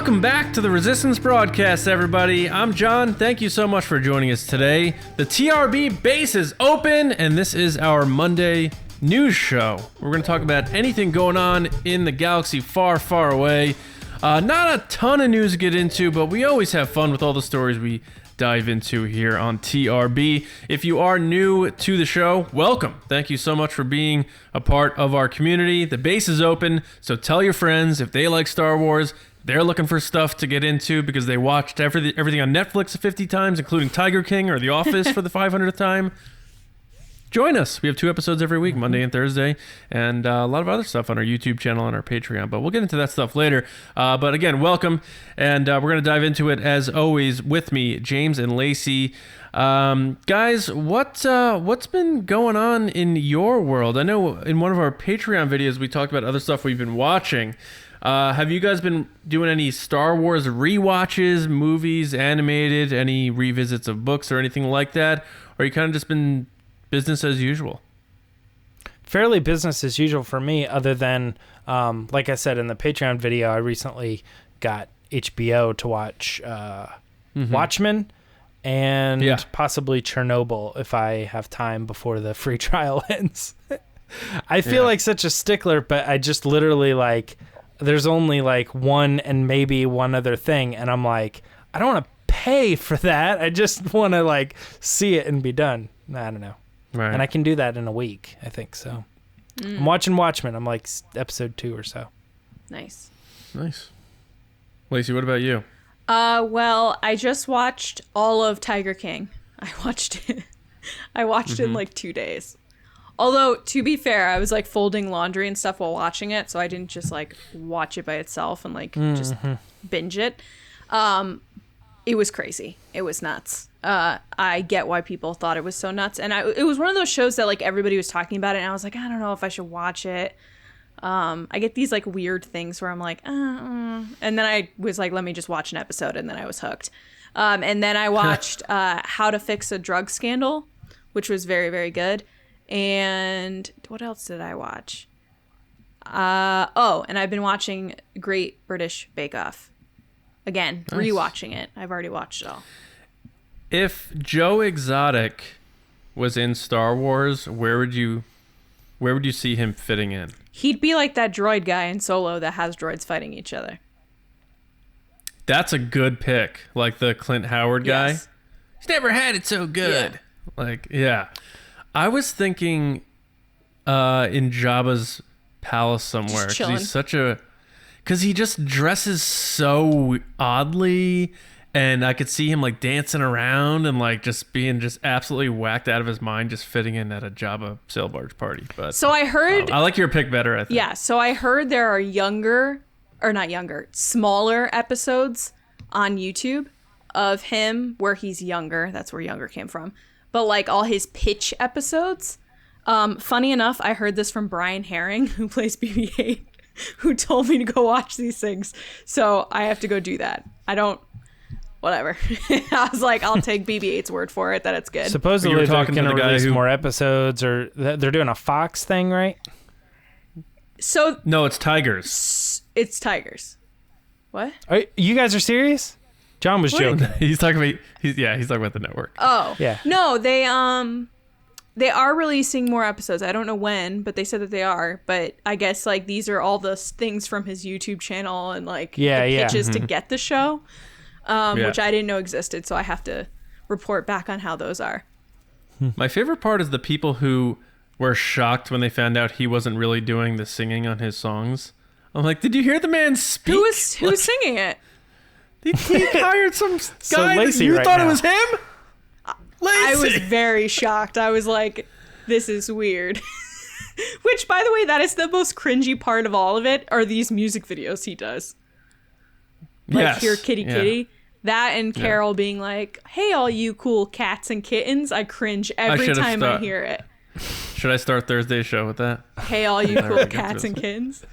Welcome back to the Resistance Broadcast, everybody. I'm John. Thank you so much for joining us today. The TRB base is open, and this is our Monday news show. We're going to talk about anything going on in the galaxy far, far away. Not a ton of news to get into, but we always have fun with all the stories we dive into here on TRB. If you are new to the show, welcome. Thank you so much for being a part of our community. The base is open, so tell your friends if they like Star Wars. They're looking for stuff to get into because they watched everything on Netflix 50 times, including Tiger King or The Office for the 500th time. Join us. We have 2 episodes every week, Monday and Thursday, and a lot of other stuff on our YouTube channel and our Patreon, but we'll get into that stuff later. But again, welcome, and we're going to dive into it, as always, with me, James and Lacey. Guys, what's been going on in your world? I know in one of our Patreon videos, we talked about other stuff we've been watching. Have you guys been doing any Star Wars rewatches, movies, animated, any revisits of books or anything like that? Or you kind of just been business as usual? Fairly business as usual for me, other than, like I said in the Patreon video, I recently got HBO to watch Watchmen and possibly Chernobyl if I have time before the free trial ends. I feel like such a stickler, but I just literally there's only one and maybe one other thing, and I'm like, I don't want to pay for that. I just want to see it and be done. I don't know. Right. And I can do that in a week, I think so. I'm watching Watchmen. I'm episode 2 or so. Nice. Lacey, what about you? Well, I just watched all of Tiger King. I watched it in 2 days. Although, to be fair, I was folding laundry and stuff while watching it, so I didn't just watch it by itself and just binge it. It was crazy. It was nuts. I get why people thought it was so nuts. And it was one of those shows that everybody was talking about it, and I was like, I don't know if I should watch it. I get these weird things where I'm like, and then I was like, let me just watch an episode, and then I was hooked. And then I watched How to Fix a Drug Scandal, which was very, very good. And what else did I watch? And I've been watching Great British Bake Off. Again, nice. Rewatching it. I've already watched it all. If Joe Exotic was in Star Wars, where would you see him fitting in? He'd be like that droid guy in Solo that has droids fighting each other. That's a good pick. Like the Clint Howard guy. Yes. He's never had it so good. Yeah. I was thinking in Jabba's palace somewhere. Because he just dresses so oddly, and I could see him dancing around and just being just absolutely whacked out of his mind, just fitting in at a Jabba sail barge party. But so I heard, I like your pick better, I think. Yeah, so I heard there are smaller episodes on YouTube of him where he's younger. That's where younger came from. But all his pitch episodes. Funny enough, I heard this from Brian Herring, who plays BB-8, who told me to go watch these things. So I have to go do that. Whatever. I was like, I'll take BB-8's word for it that it's good. Supposedly they're going to release more episodes, or they're doing a Fox thing, right? So no, it's Tigers. It's Tigers. What? You guys are serious? John was joking. He's talking about the network. Oh. Yeah. No, they are releasing more episodes. I don't know when, but they said that they are. But I guess these are all the things from his YouTube channel and the pitches to get the show, which I didn't know existed. So I have to report back on how those are. My favorite part is the people who were shocked when they found out he wasn't really doing the singing on his songs. I'm like, did you hear the man speak? Who was singing it? He hired some guy that you thought it was him? Lacey. I was very shocked. I was like, this is weird. Which, by the way, that is the most cringy part of all of it, are these music videos he does. Yes. Here, kitty, kitty. That and Carol being like, hey, all you cool cats and kittens. I cringe every time I hear it. Should I start Thursday's show with that? Hey, all you cool cats and kittens.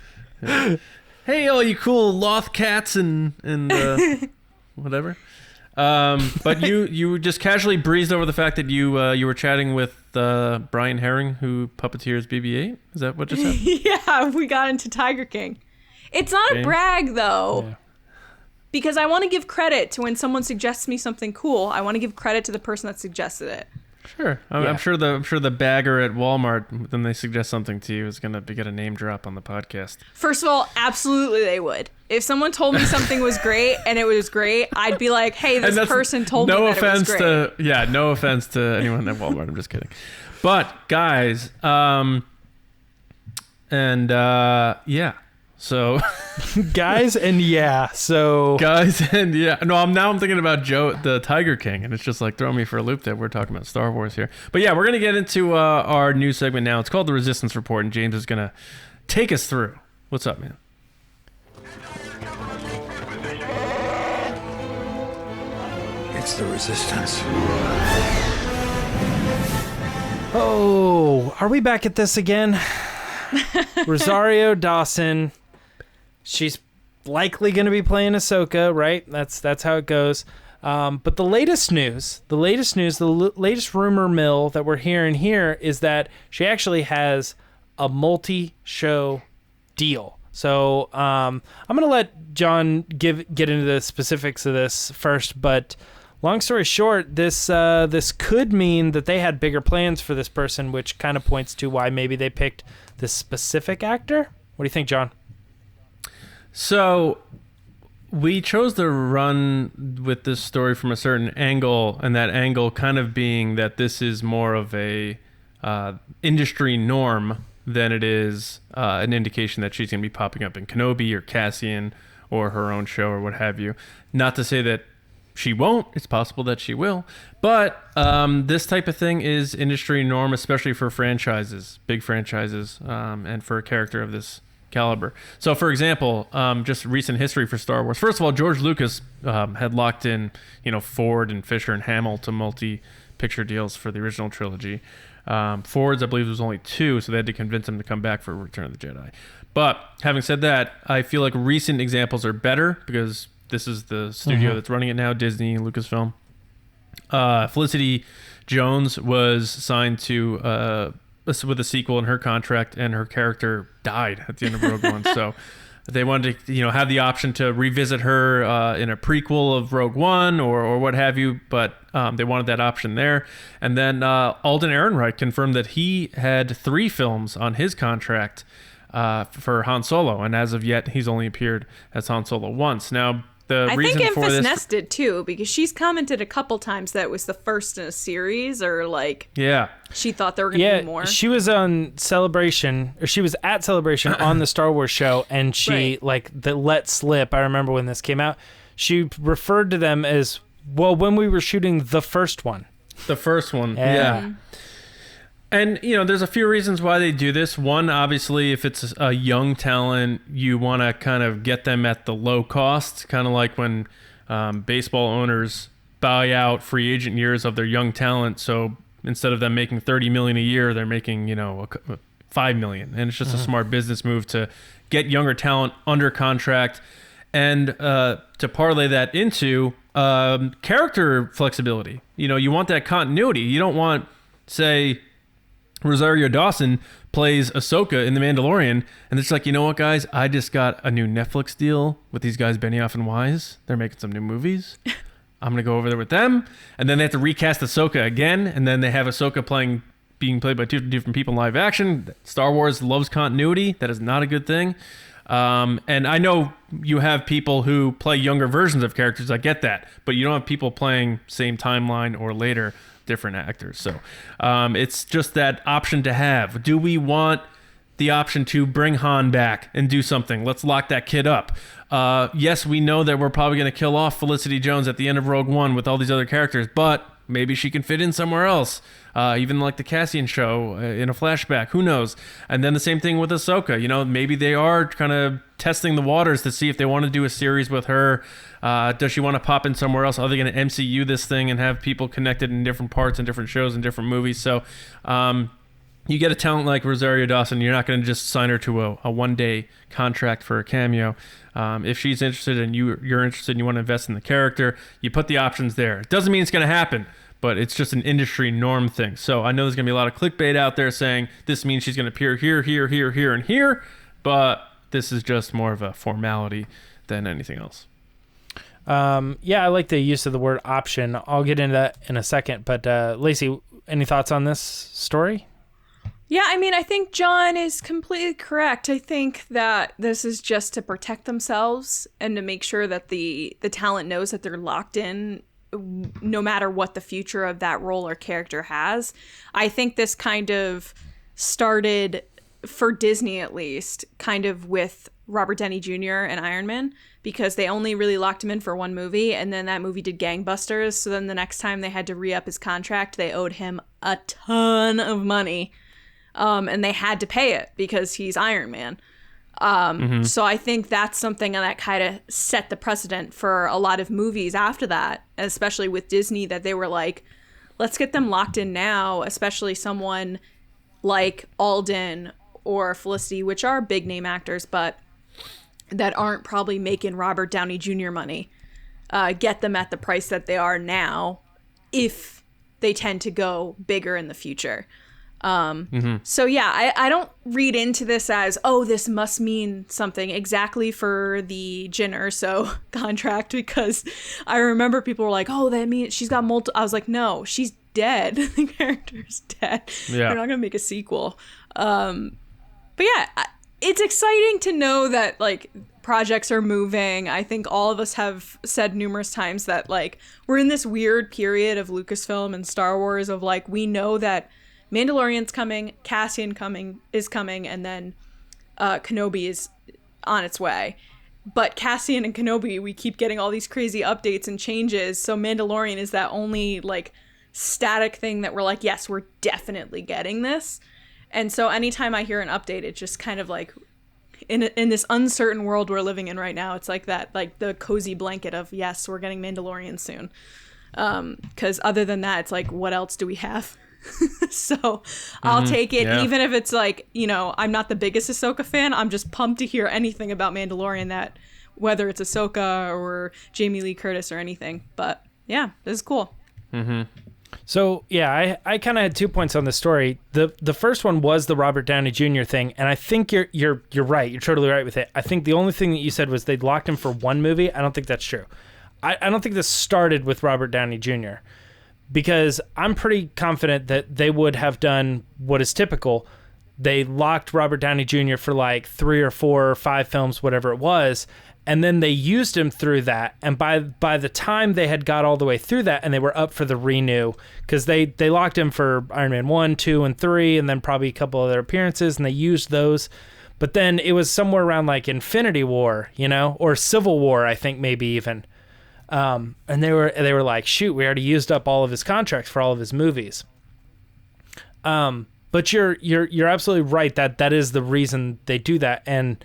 Yeah. Hey, all you cool loth cats and whatever. But you just casually breezed over the fact that you were chatting with Brian Herring, who puppeteers BB-8. Is that what just happened? Yeah, we got into Tiger King. It's not a brag, though. Because I want to give credit to when someone suggests me something cool. I want to give credit to the person that suggested it. Sure. I'm sure the bagger at Walmart, when they suggest something to you, is going to get a name drop on the podcast. First of all, absolutely they would. If someone told me something was great and it was great, I'd be like, hey, this person told me that it was great. No offense to anyone at Walmart. I'm just kidding. But, guys, so guys and no, I'm thinking about Joe the Tiger King, and it's just like throwing me for a loop that we're talking about Star Wars here. But yeah, we're gonna get into our news segment now. It's called the Resistance Report, and James is gonna take us through. What's up, man? It's the Resistance. Oh, are we back at this again? Rosario Dawson. She's likely going to be playing Ahsoka, right? That's how it goes. But the latest news, the latest rumor mill that we're hearing here is that she actually has a multi-show deal. So I'm going to let John get into the specifics of this first, but long story short, this could mean that they had bigger plans for this person, which kind of points to why maybe they picked this specific actor. What do you think, John? So we chose to run with this story from a certain angle, and that angle kind of being that this is more of a industry norm than it is an indication that she's going to be popping up in Kenobi or Cassian or her own show or what have you. Not to say that she won't. It's possible that she will. But this type of thing is industry norm, especially for franchises, big franchises, and for a character of this caliber. So, for example, just recent history for Star Wars. First of all, George Lucas had locked in, Ford and Fisher and Hamill to multi-picture deals for the original trilogy. Ford's, I believe, was only 2, so they had to convince him to come back for Return of the Jedi. But having said that, I feel like recent examples are better because this is the studio that's running it now, Disney, Lucasfilm. Felicity Jones was signed to with a sequel in her contract, and her character died at the end of Rogue One. So they wanted to, have the option to revisit her in a prequel of Rogue One or what have you, but they wanted that option there. And then Alden Ehrenreich confirmed that he had 3 films on his contract for Han Solo, and as of yet, he's only appeared as Han Solo once. Now, I think Emphas Nest did too, because she's commented a couple times that it was the first in a series, or she thought there were going to be more. She was on Celebration, or she was at Celebration on the Star Wars show, and she let slip. I remember when this came out, she referred to them as, when we were shooting the first one. The first one, yeah. And, there's a few reasons why they do this. One, obviously, if it's a young talent, you want to kind of get them at the low cost, kind of like when baseball owners buy out free agent years of their young talent. So instead of them making $30 million a year, they're making, $5 million. And it's just a smart business move to get younger talent under contract and to parlay that into character flexibility. You want that continuity. You don't want, say, Rosario Dawson plays Ahsoka in The Mandalorian, and it's like, you know what, guys? I just got a new Netflix deal with these guys, Benioff and Weiss. They're making some new movies. I'm going to go over there with them, and then they have to recast Ahsoka again, and then they have Ahsoka being played by 2 different people in live action. Star Wars loves continuity. That is not a good thing. And I know you have people who play younger versions of characters. I get that. But you don't have people playing same timeline or later different actors. So it's just that option to have. Do we want the option to bring Han back and do something? Let's lock that kid up. Yes, we know that we're probably going to kill off Felicity Jones at the end of Rogue One with all these other characters, but maybe she can fit in somewhere else. Even like the Cassian show in a flashback. Who knows? And then the same thing with Ahsoka. Maybe they are kind of testing the waters to see if they want to do a series with her. Does she want to pop in somewhere else? Are they going to MCU this thing and have people connected in different parts and different shows and different movies? So you get a talent like Rosario Dawson, you're not going to just sign her to a one-day contract for a cameo. If she's interested and you're interested and you want to invest in the character, you put the options there. It doesn't mean it's going to happen, but it's just an industry norm thing. So I know there's going to be a lot of clickbait out there saying this means she's going to appear here, here, here, here, and here, but this is just more of a formality than anything else. Yeah, I like the use of the word option. I'll get into that in a second. But Lacey, any thoughts on this story? Yeah, I mean, I think John is completely correct. I think that this is just to protect themselves and to make sure that the talent knows that they're locked in no matter what the future of that role or character has. I think this kind of started, for Disney at least, kind of with Robert Downey Jr. and Iron Man, because they only really locked him in for one movie, and then that movie did gangbusters. So then the next time they had to re-up his contract, they owed him a ton of money. And they had to pay it because he's Iron Man. So I think that's something that kind of set the precedent for a lot of movies after that, especially with Disney, that they were like, let's get them locked in now, especially someone like Alden or Felicity, which are big name actors, but that aren't probably making Robert Downey Jr. money. Get them at the price that they are now if they tend to go bigger in the future. So yeah, I don't read into this as, oh, this must mean something exactly for the Jyn Erso contract, because I remember people were like, oh, that means she's got multiple. I was like, no, she's dead. The character's dead. Yeah. They're not gonna make a sequel. But yeah, it's exciting to know that like projects are moving. I think all of us have said numerous times that like we're in this weird period of Lucasfilm and Star Wars of like, we know that Mandalorian's coming, Cassian is coming, and then Kenobi is on its way. But Cassian and Kenobi, we keep getting all these crazy updates and changes. So Mandalorian is that only like static thing that we're like, yes, we're definitely getting this. And so anytime I hear an update, it just kind of like, in this uncertain world we're living in right now, it's like that, like the cozy blanket of, yes, we're getting Mandalorian soon. Because other than that, it's like, what else do we have? So I'll take it, even if it's like, you know, I'm not the biggest Ahsoka fan. I'm just pumped to hear anything about Mandalorian, that whether it's Ahsoka or Jamie Lee Curtis or anything. But yeah, this is cool. So yeah, I kind of had 2 points on the story. The first one was the Robert Downey Jr. thing, and I think you're right. You're totally right with it. I think the only thing that you said was they locked him for one movie. I don't think that's true. I don't think this started with Robert Downey Jr., because I'm pretty confident that they would have done what is typical. They locked Robert Downey Jr. for like 3 or 4 or 5 films, whatever it was, and then they used him through that. And by the time they had got all the way through that and they were up for the renew, because they locked him for Iron Man 1, 2, and 3, and then probably a couple other appearances, and they used those. But then it was somewhere around like Infinity War, you know, or Civil War, I think maybe even. And they were like, shoot, we already used up all of his contracts for all of his movies. But you're absolutely right that is the reason they do that. And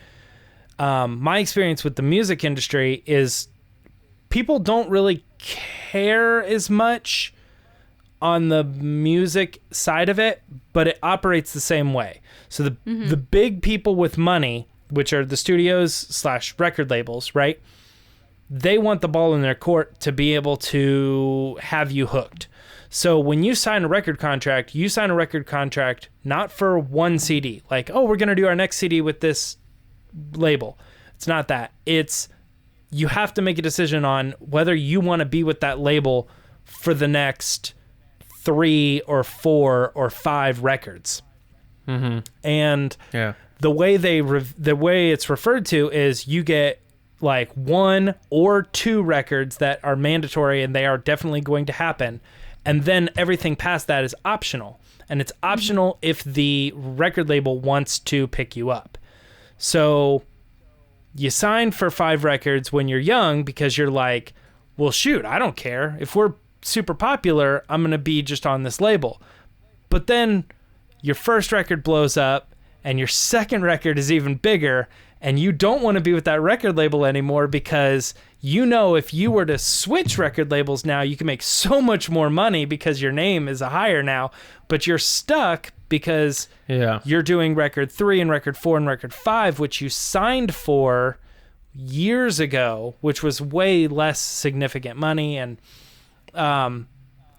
my experience with the music industry is people don't really care as much on the music side of it, but it operates the same way. So the big people with money, which are the studios / record labels, right? They want the ball in their court to be able to have you hooked. So when you sign a record contract, you sign a record contract not for one CD. Like, oh, we're going to do our next CD with this label. It's not that. It's you have to make a decision on whether you want to be with that label for the next 3 or 4 or 5 records. And the way it's referred to is you get like 1 or 2 records that are mandatory and they are definitely going to happen, and then everything past that is optional, and it's optional if the record label wants to pick you up. So you sign for 5 records when you're young because you're like, well shoot, I don't care if we're super popular, I'm gonna be just on this label. But then your first record blows up and your second record is even bigger, and you don't want to be with that record label anymore because you know if you were to switch record labels now, you can make so much more money because your name is a higher now, but you're stuck because you're doing record 3 and record 4 and record 5, which you signed for years ago, which was way less significant money. And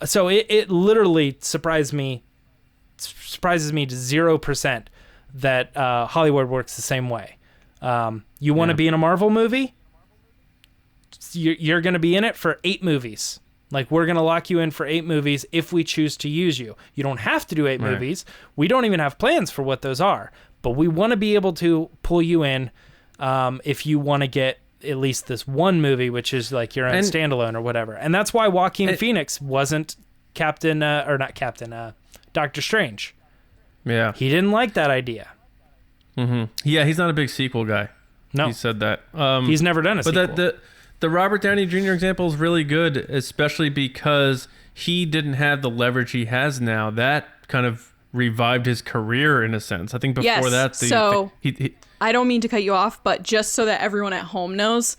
so it literally surprises me to 0% that Hollywood works the same way. You want to be in a Marvel movie? you're going to be in it for 8 movies. Like, we're going to lock you in for 8 movies if we choose to use you. You don't have to do 8 movies. We don't even have plans for what those are. But we want to be able to pull you in if you want to get at least this one movie, which is like your own standalone or whatever. And that's why Joaquin Phoenix wasn't Doctor Strange. Yeah. He didn't like that idea. Mm-hmm. Yeah, he's not a big sequel guy. No. He said that. He's never done a sequel. But the Robert Downey Jr. example is really good, especially because he didn't have the leverage he has now. That kind of revived his career in a sense. I think before that... I don't mean to cut you off, but just so that everyone at home knows,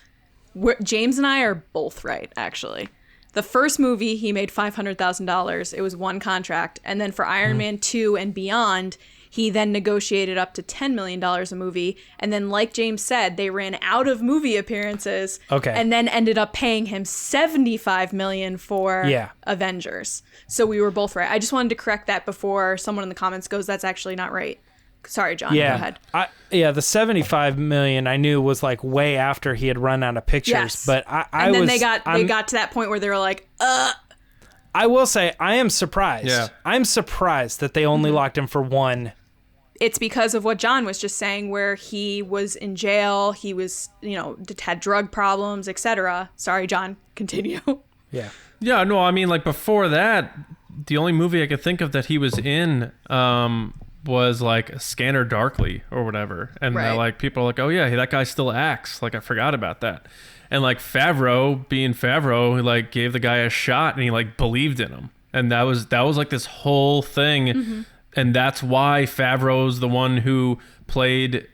James and I are both right, actually. The first movie, he made $500,000. It was one contract. And then for Iron Man 2 and beyond, he then negotiated up to $10 million a movie. And then, like James said, they ran out of movie appearances. Okay. And then ended up paying him $75 million for Avengers. So we were both right. I just wanted to correct that before someone in the comments goes, that's actually not right. Sorry, John. Go ahead. The $75 million I knew was like way after he had run out of pictures. Yes. But they got to that point where they were like, I will say I am surprised. Yeah. I'm surprised that they only locked him for one. It's because of what John was just saying, where he was in jail, he was, had drug problems, etc. Sorry, John. Continue. Yeah. Yeah, no, I mean, like, before that, the only movie I could think of that he was in was, like, Scanner Darkly or whatever. And, like, people are like, oh, yeah, that guy still acts. Like, I forgot about that. And, like, Favreau, being Favreau, he, like, gave the guy a shot and he, like, believed in him. And that was like, this whole thing. Mm-hmm. And that's why Favreau's the one who played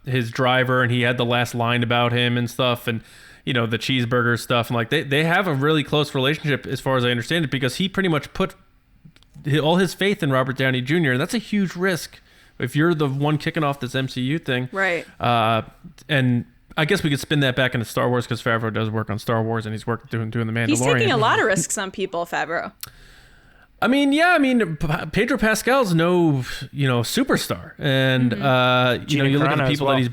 his driver and he had the last line about him and stuff. And, the cheeseburger stuff. And, like, they have a really close relationship as far as I understand it, because he pretty much put all his faith in Robert Downey Jr. And that's a huge risk if you're the one kicking off this MCU thing. Right. And I guess we could spin that back into Star Wars, because Favreau does work on Star Wars and he's doing the Mandalorian. He's taking a lot of risks on people, Favreau. I mean, Pedro Pascal's no, superstar. And, you look at the people that he's...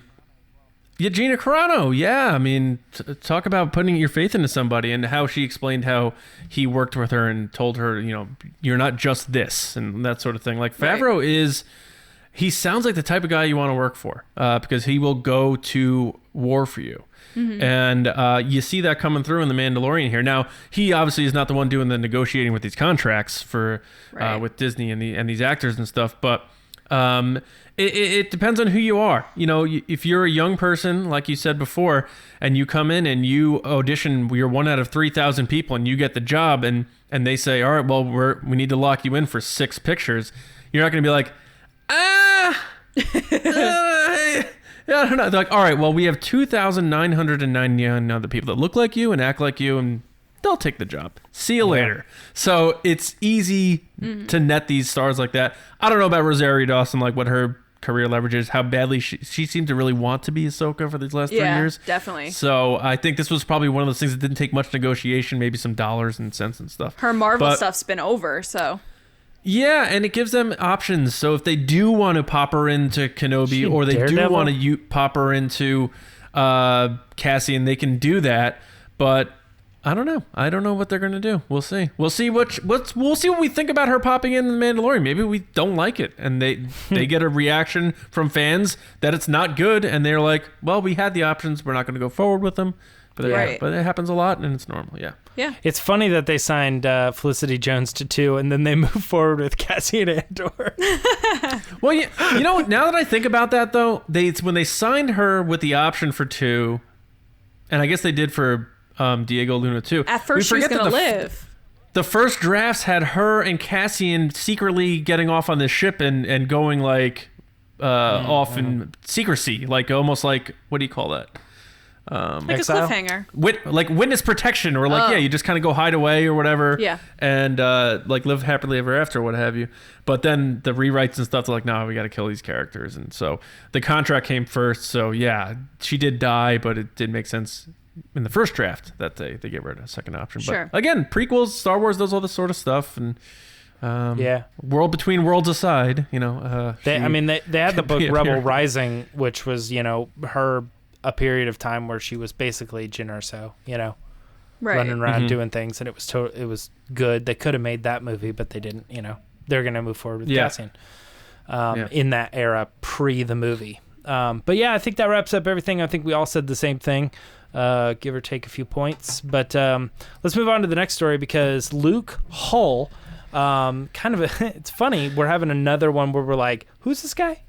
Yeah, Gina Carano. Yeah, I mean, talk about putting your faith into somebody, and how she explained how he worked with her and told her, you're not just this and that sort of thing. Like, Favreau he sounds like the type of guy you want to work for, because he will go to war for you. Mm-hmm. And you see that coming through in The Mandalorian here. Now, he obviously is not the one doing the negotiating with these contracts for with Disney and these actors and stuff, but it depends on who you are. If you're a young person, like you said before, and you come in and you audition, you're one out of 3,000 people, and you get the job, and they say, all right, well, we need to lock you in for 6 pictures. You're not going to be like, I don't know. They're like, all right, well, we have 2,999 other people that look like you and act like you, and they'll take the job. See you later. So it's easy to net these stars like that. I don't know about Rosario Dawson, like what her career leverage is, how badly she seemed to really want to be Ahsoka for these last 3 years. Yeah, definitely. So I think this was probably one of those things that didn't take much negotiation, maybe some dollars and cents and stuff. Her Marvel stuff's been over, so... Yeah, and it gives them options. So if they do want to pop her into Kenobi, or they do want to pop her into Cassian, they can do that. But I don't know. I don't know what they're going to do. We'll see. We'll see what we think about her popping in The Mandalorian. Maybe we don't like it, and they get a reaction from fans that it's not good, and they're like, well, we had the options. We're not going to go forward with them. But it happens a lot, and it's normal. Yeah. Yeah. It's funny that they signed Felicity Jones to 2, and then they move forward with Cassian Andor. Well, now that I think about that, though, when they signed her with the option for 2, and I guess they did for Diego Luna too. At first, she was going to live. The first drafts had her and Cassian secretly getting off on this ship and going like off in secrecy, like almost like, what do you call that? Like exile? A cliffhanger. Like witness protection, or like, you just kind of go hide away or whatever. Yeah. And like live happily ever after, or what have you. But then the rewrites and stuff, they're like, no, we got to kill these characters. And so the contract came first. So yeah, she did die, but it did make sense in the first draft that they gave her a second option. Sure. But again, prequels, Star Wars does all this sort of stuff, and World Between Worlds aside, they had the book Rebel Rising, which was her a period of time where she was basically Jyn Erso, Right. running around doing things, and it was good. They could have made that movie, but they didn't. They're gonna move forward with Cassian in that era pre the movie. But yeah, I think that wraps up everything. I think we all said the same thing, give or take a few points. But let's move on to the next story, because Luke Hull, it's funny, we're having another one where we're like, who's this guy?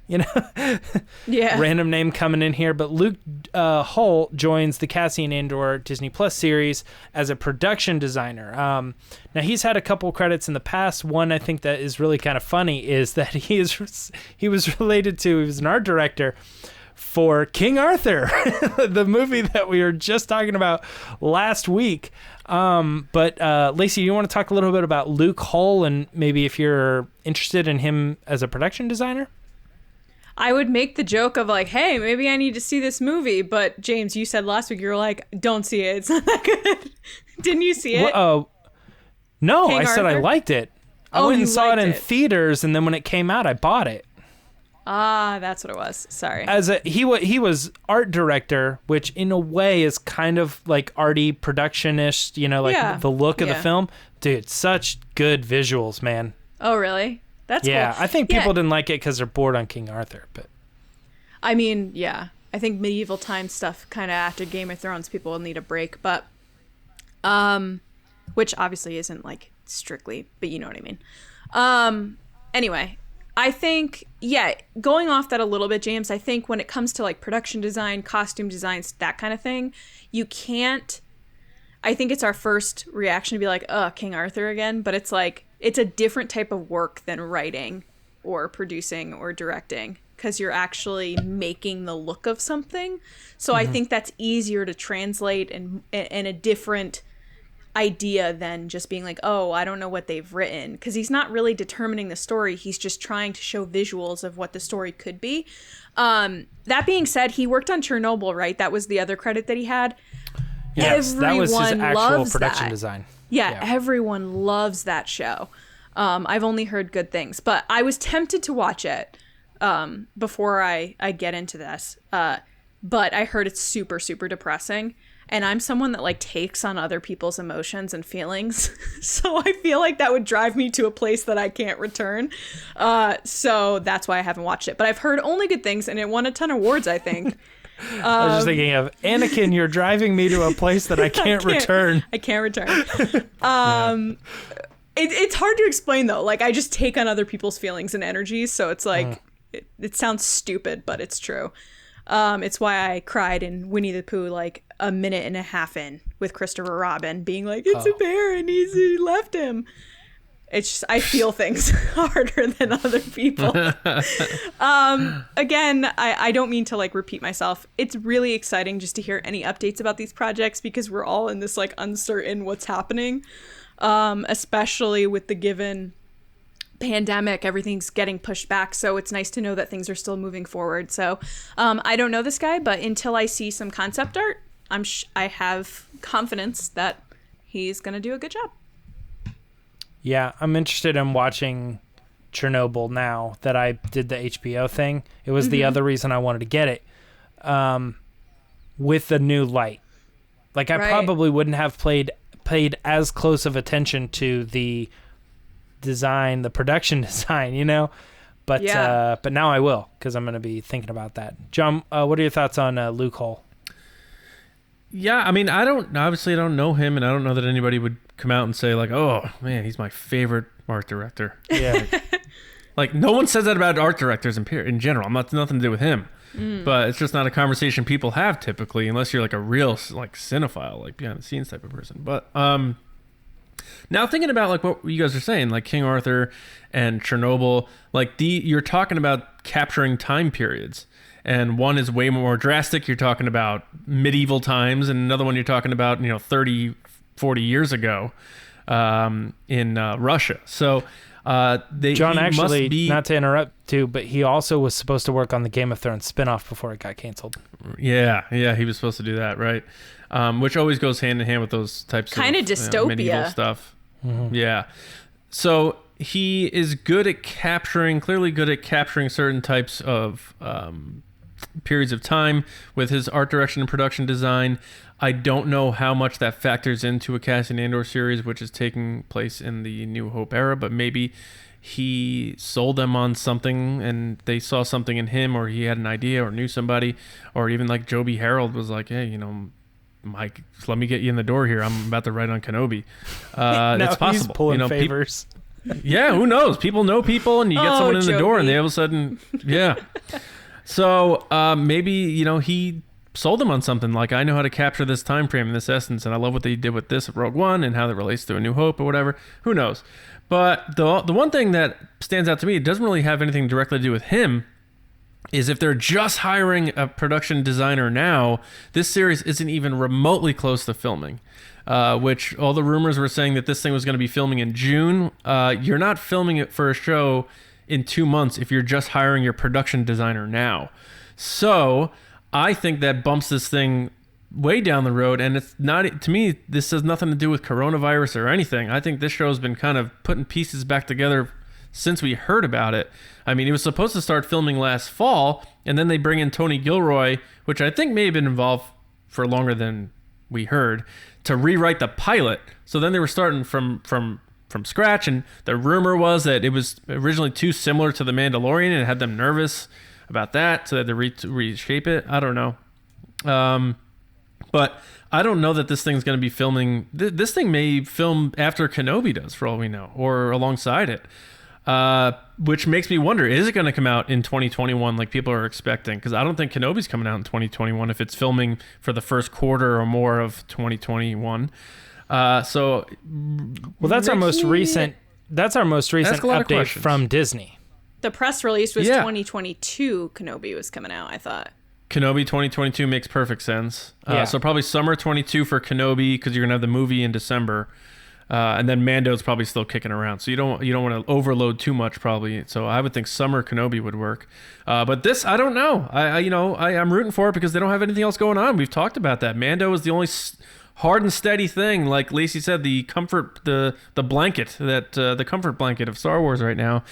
Yeah. Random name coming in here. But Luke Hull joins the Cassian Andor Disney Plus series as a production designer. Now, he's had a couple credits in the past. One I think that is really kind of funny is that he was an art director for King Arthur, the movie that we were just talking about last week. But Lacey, you want to talk a little bit about Luke Hull, and maybe if you're interested in him as a production designer? I would make the joke of like, hey, maybe I need to see this movie. But James, you said last week, you were like, don't see it. It's not that good. Didn't you see it? No, King I said Arthur? I liked it. I went and saw it in theaters, and then when it came out, I bought it. Ah, that's what it was. Sorry. He was art director, which in a way is kind of like arty productionist, the look of the film. Dude, such good visuals, man. Oh, really? That's cool. I think people didn't like it because they're bored on King Arthur, but I mean, yeah. I think medieval time stuff kind of after Game of Thrones, people will need a break, but which obviously isn't like strictly, but you know what I mean. Anyway, I think, going off that a little bit, James, I think when it comes to like production design, costume designs, that kind of thing, I think it's our first reaction to be like, King Arthur again, but it's like, it's a different type of work than writing or producing or directing, because you're actually making the look of something. So I think that's easier to translate and a different idea than just being like, I don't know what they've written, because he's not really determining the story. He's just trying to show visuals of what the story could be. That being said, he worked on Chernobyl, right? That was the other credit that he had. Yes, that was his actual production that. design. Yeah, everyone loves that show. I've only heard good things, but I was tempted to watch it before I get into this. But I heard it's super, super depressing. And I'm someone that like takes on other people's emotions and feelings. So I feel like that would drive me to a place that I can't return. So that's why I haven't watched it. But I've heard only good things, and it won a ton of awards, I think. I was just thinking of Anakin, you're driving me to a place that I can't return. I can't return. It's hard to explain, though. Like, I just take on other people's feelings and energies. So it's like, it sounds stupid, but it's true. It's why I cried in Winnie the Pooh like a minute and a half in with Christopher Robin being like, it's a bear and he left him. It's just, I feel things harder than other people. Again, I don't mean to like repeat myself. It's really exciting just to hear any updates about these projects, because we're all in this like uncertain what's happening, especially with the given pandemic. Everything's getting pushed back, so it's nice to know that things are still moving forward. So I don't know this guy, but until I see some concept art, I have confidence that he's gonna do a good job. Yeah, I'm interested in watching Chernobyl now that I did the HBO thing. It was the other reason I wanted to get it, with the new light. Like, I probably wouldn't have paid as close of attention to the design, the production design, but now I will, because I'm going to be thinking about that. John, what are your thoughts on Luke Hull? Yeah, I mean, I don't know him, and I don't know that anybody would come out and say like, oh man, he's my favorite art director. Yeah. Like no one says that about art directors in general. Nothing to do with him. But it's just not a conversation people have typically, unless you're like a real like cinephile, like behind the scenes type of person. But now thinking about like what you guys are saying, like King Arthur and Chernobyl, like you're talking about capturing time periods. And one is way more drastic. You're talking about medieval times, and another one you're talking about, 30, 40 years ago in Russia. So John, actually, not to interrupt too, but he also was supposed to work on the Game of Thrones spinoff before it got canceled. Yeah, he was supposed to do that, right? Which always goes hand in hand with those types kind of dystopia medieval stuff. Mm-hmm. Yeah. So he is clearly good at capturing certain types of periods of time with his art direction and production design. I don't know how much that factors into a Cassian Andor series, which is taking place in the New Hope era, but maybe he sold them on something and they saw something in him, or he had an idea or knew somebody, or even like Joby Harold was like, hey, Mike, let me get you in the door here. I'm about to write on Kenobi. It's possible. He's pulling favors. Yeah, who knows? People know people, and you get someone in the door, and they all of a sudden, yeah. So maybe he sold them on something like, I know how to capture this time frame and this essence, and I love what they did with this at Rogue One and how that relates to A New Hope or whatever. Who knows? But the one thing that stands out to me, it doesn't really have anything directly to do with him, is if they're just hiring a production designer now, this series isn't even remotely close to filming. Which all the rumors were saying that this thing was going to be filming in June. You're not filming it for a show in 2 months if you're just hiring your production designer now. So I think that bumps this thing way down the road, and it's not, to me, this has nothing to do with coronavirus or anything. I think this show's been kind of putting pieces back together since we heard about it. I mean, it was supposed to start filming last fall, and then they bring in Tony Gilroy, which I think may have been involved for longer than we heard, to rewrite the pilot. So then they were starting from scratch, and the rumor was that it was originally too similar to The Mandalorian, and it had them nervous about that, so they had to reshape it. I don't know. But I don't know that this thing's going to be filming. This thing may film after Kenobi does, for all we know, or alongside it. Which makes me wonder, is it going to come out in 2021 like people are expecting? Because I don't think Kenobi's coming out in 2021 if it's filming for the first quarter or more of 2021. That's our most recent update from Disney. The press release was 2022 Kenobi was coming out, I thought. Kenobi 2022 makes perfect sense. Yeah. So probably summer 22 for Kenobi, because you're going to have the movie in December. And then Mando's probably still kicking around. So you don't want to overload too much probably. So I would think summer Kenobi would work. But this, I don't know. I'm rooting for it because they don't have anything else going on. We've talked about that. Mando is the only hard and steady thing. Like Lacey said, the comfort, the blanket, the comfort blanket of Star Wars right now.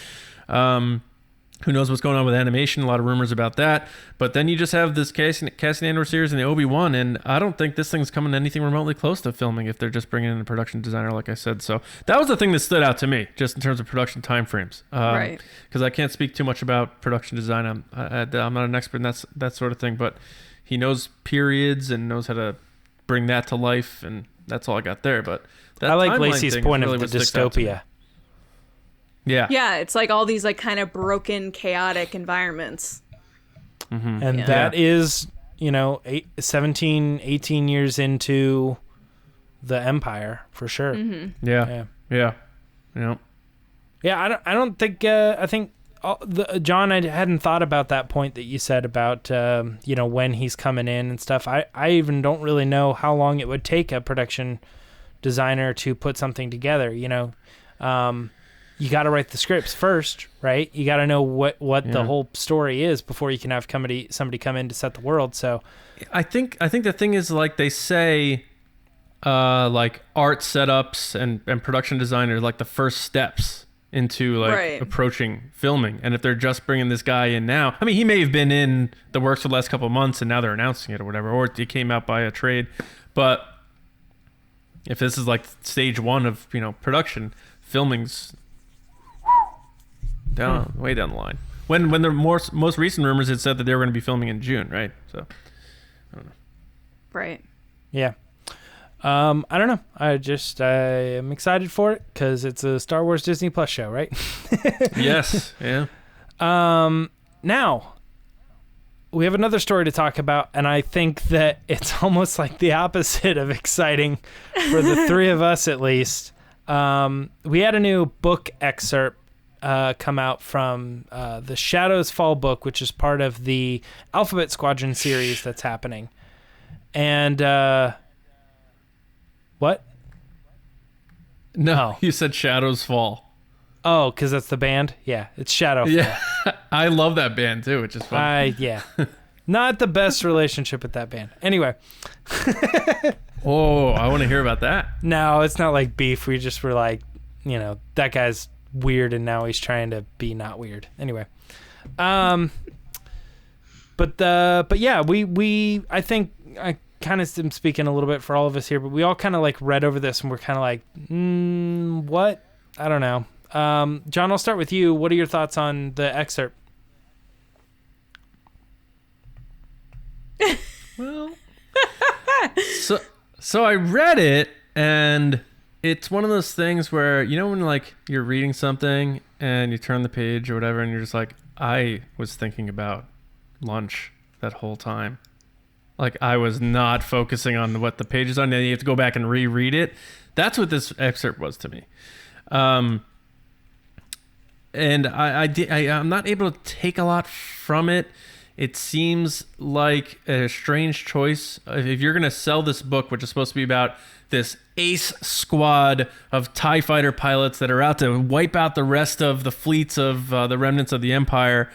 Who knows what's going on with animation? A lot of rumors about that. But then you just have this Cassian Andor series and the Obi-Wan, and I don't think this thing's coming anything remotely close to filming if they're just bringing in a production designer, like I said. So that was the thing that stood out to me, just in terms of production timeframes. Right. Because I can't speak too much about production design. I'm not an expert in that sort of thing, but he knows periods and knows how to bring that to life, and that's all I got there. But that I like timeline Lacey's thing point is of really the what sticks out to me. dystopia. Yeah, it's like all these like kind of broken, chaotic environments. Mm-hmm. And that is, 17, 18 years into the Empire, for sure. Mm-hmm. Yeah. Yeah, I don't think, I think, John, I hadn't thought about that point that you said about, when he's coming in and stuff. I even don't really know how long it would take a production designer to put something together, You got to write the scripts first, right? You got to know what the whole story is before you can have somebody come in to set the world. So, I think the thing is, like they say, like art setups and production design are like the first steps into approaching filming. And if they're just bringing this guy in now, I mean, he may have been in the works for the last couple of months and now they're announcing it or whatever, or it came out by a trade. But if this is like stage one of production, filming's way down the line. When the most recent rumors had said that they were going to be filming in June, right? So I don't know. Right. Yeah. I don't know. I am excited for it because it's a Star Wars Disney Plus show, right? Yes. Yeah. Now we have another story to talk about, and I think that it's almost like the opposite of exciting for the three of us, at least. We had a new book excerpt come out from the Shadows Fall book, which is part of the Alphabet Squadron series that's happening. And what? No, you said Shadows Fall. Oh, because that's the band? Yeah, it's Shadow Fall. Yeah, I love that band too, which is fun. Yeah. Not the best relationship with that band. Anyway. Oh, I want to hear about that. No, it's not like beef. We just were like, that guy's weird and now he's trying to be not weird. Anyway. But yeah, we I think I kind of am speaking a little bit for all of us here, but we all kind of like read over this and we're kind of like, what? I don't know. John, I'll start with you. What are your thoughts on the excerpt? Well, so I read it, and it's one of those things where, you know, when like you're reading something and you turn the page or whatever, and you're just like, I was thinking about lunch that whole time. Like, I was not focusing on what the page is on, and you have to go back and reread it. That's what this excerpt was to me. And I'm not able to take a lot from it. It seems like a strange choice. If you're going to sell this book, which is supposed to be about this ace squad of TIE fighter pilots that are out to wipe out the rest of the fleets of the remnants of the Empire,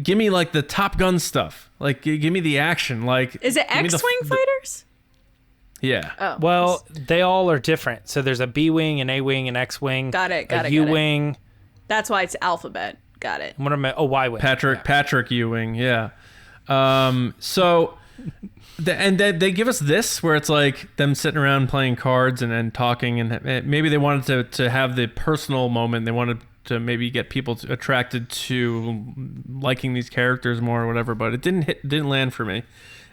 give me like the Top Gun stuff. Like, give me the action. Like, is it X-Wing fighters? Yeah. Oh. Well, they all are different. So there's a B-Wing, an A-Wing, an X-Wing. Got it. A U-Wing. That's why it's alphabet. Got it. What am I? Oh, Y-Wing. Patrick Ewing, yeah. So, they give us this where it's like them sitting around playing cards and talking, and maybe they wanted to have the personal moment. They wanted to maybe get people attracted to liking these characters more or whatever, but it didn't land for me.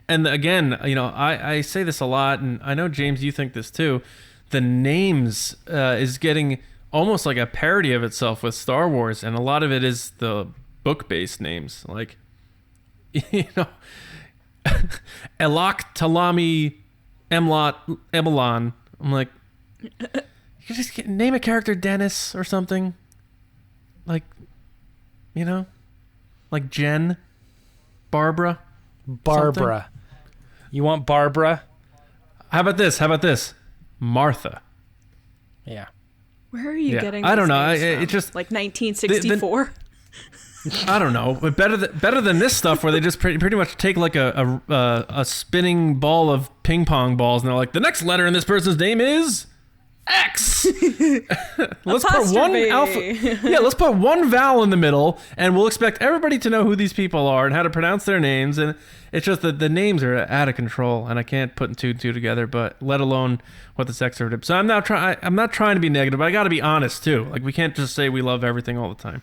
And again, you know, I say this a lot, and I know, James, you think this too. The names is getting almost like a parody of itself with Star Wars, and a lot of it is the book-based names, like, you know, Elok, Talami, Emlot, Ebelon. I'm like, you could just name a character Dennis or something, like, you know, like Jen, Barbara. Barbara. Something. You want Barbara? How about this? Martha. Yeah. Where are you getting? I don't know. It just like 1964. I don't know, but better than this stuff where they just pretty much take like a spinning ball of ping pong balls, and they're like, the next letter in this person's name is X. Let's put one alpha. Yeah, let's put one vowel in the middle, and we'll expect everybody to know who these people are and how to pronounce their names. And it's just that the names are out of control, and I can't put two and two together. But let alone what this excerpt is. So I'm not trying to be negative. But I got to be honest too. Like, we can't just say we love everything all the time.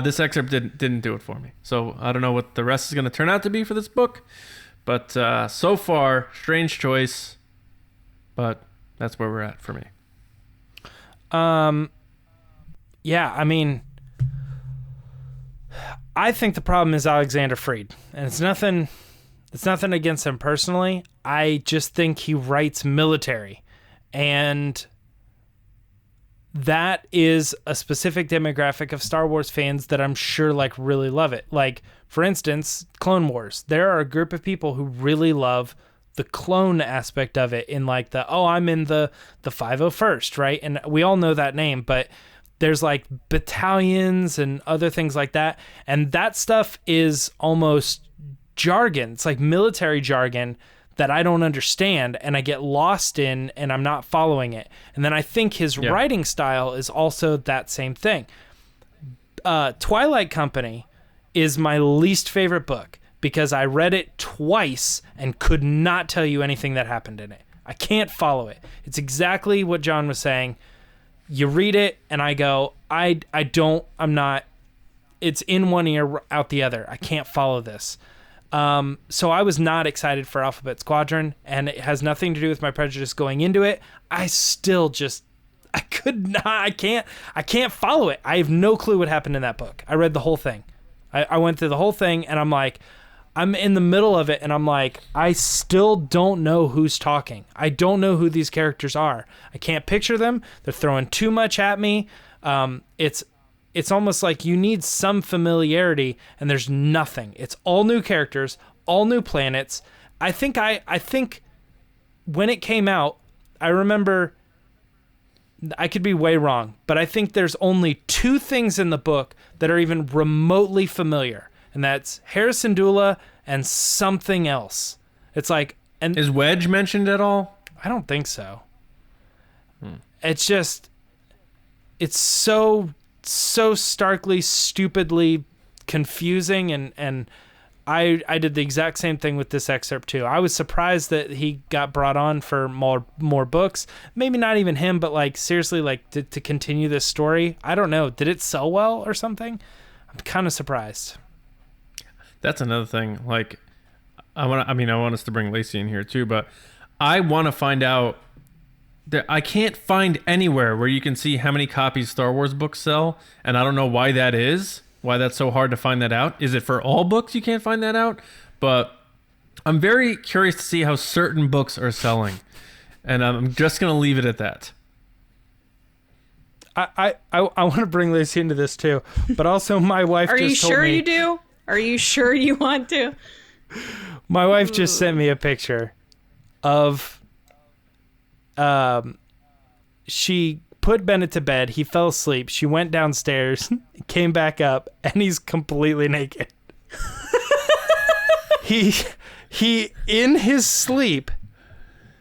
This excerpt didn't do it for me. So I don't know what the rest is going to turn out to be for this book. But so far, strange choice. But that's where we're at for me. Yeah, I mean, I think the problem is Alexander Freed, and it's nothing against him personally. I just think he writes military, and that is a specific demographic of Star Wars fans that I'm sure like really love it. Like, for instance, Clone Wars. There are a group of people who really love the clone aspect of it, in like I'm in the 501st, right? And we all know that name, but there's like battalions and other things like that. And that stuff is almost jargon. It's like military jargon that I don't understand and I get lost in, and I'm not following it. And then I think his writing style is also that same thing. Twilight Company is my least favorite book, because I read it twice and could not tell you anything that happened in it. I can't follow it. It's exactly what John was saying. You read it and I go, I'm not, it's in one ear, out the other. I can't follow this. So I was not excited for Alphabet Squadron, and it has nothing to do with my prejudice going into it. I still just, I can't follow it. I have no clue what happened in that book. I read the whole thing. I went through the whole thing, and I'm in the middle of it, and I'm like, I still don't know who's talking. I don't know who these characters are. I can't picture them. They're throwing too much at me. It's almost like you need some familiarity, and there's nothing. It's all new characters, all new planets. I think when it came out, I remember, I could be way wrong, but I think there's only two things in the book that are even remotely familiar. And that's Harrison Dula and something else. It's like, and is Wedge mentioned at all? I don't think so. It's just, it's so starkly, stupidly confusing, and I did the exact same thing with this excerpt too. I was surprised that he got brought on for more books. Maybe not even him, but like seriously, like to continue this story. I don't know. Did it sell well or something? I'm kind of surprised. That's another thing. Like, I want us to bring Lacey in here too, but I want to find out. I can't find anywhere where you can see how many copies Star Wars books sell, and I don't know why that is. Why that's so hard to find that out. Is it for all books you can't find that out? But I'm very curious to see how certain books are selling, and I'm just gonna leave it at that. I want to bring Lacey into this too, but also my wife Are just told me. Are you sure you do? Are you sure you want to? My wife just sent me a picture of she put Bennett to bed. He fell asleep. She went downstairs, came back up, and he's completely naked. he in his sleep,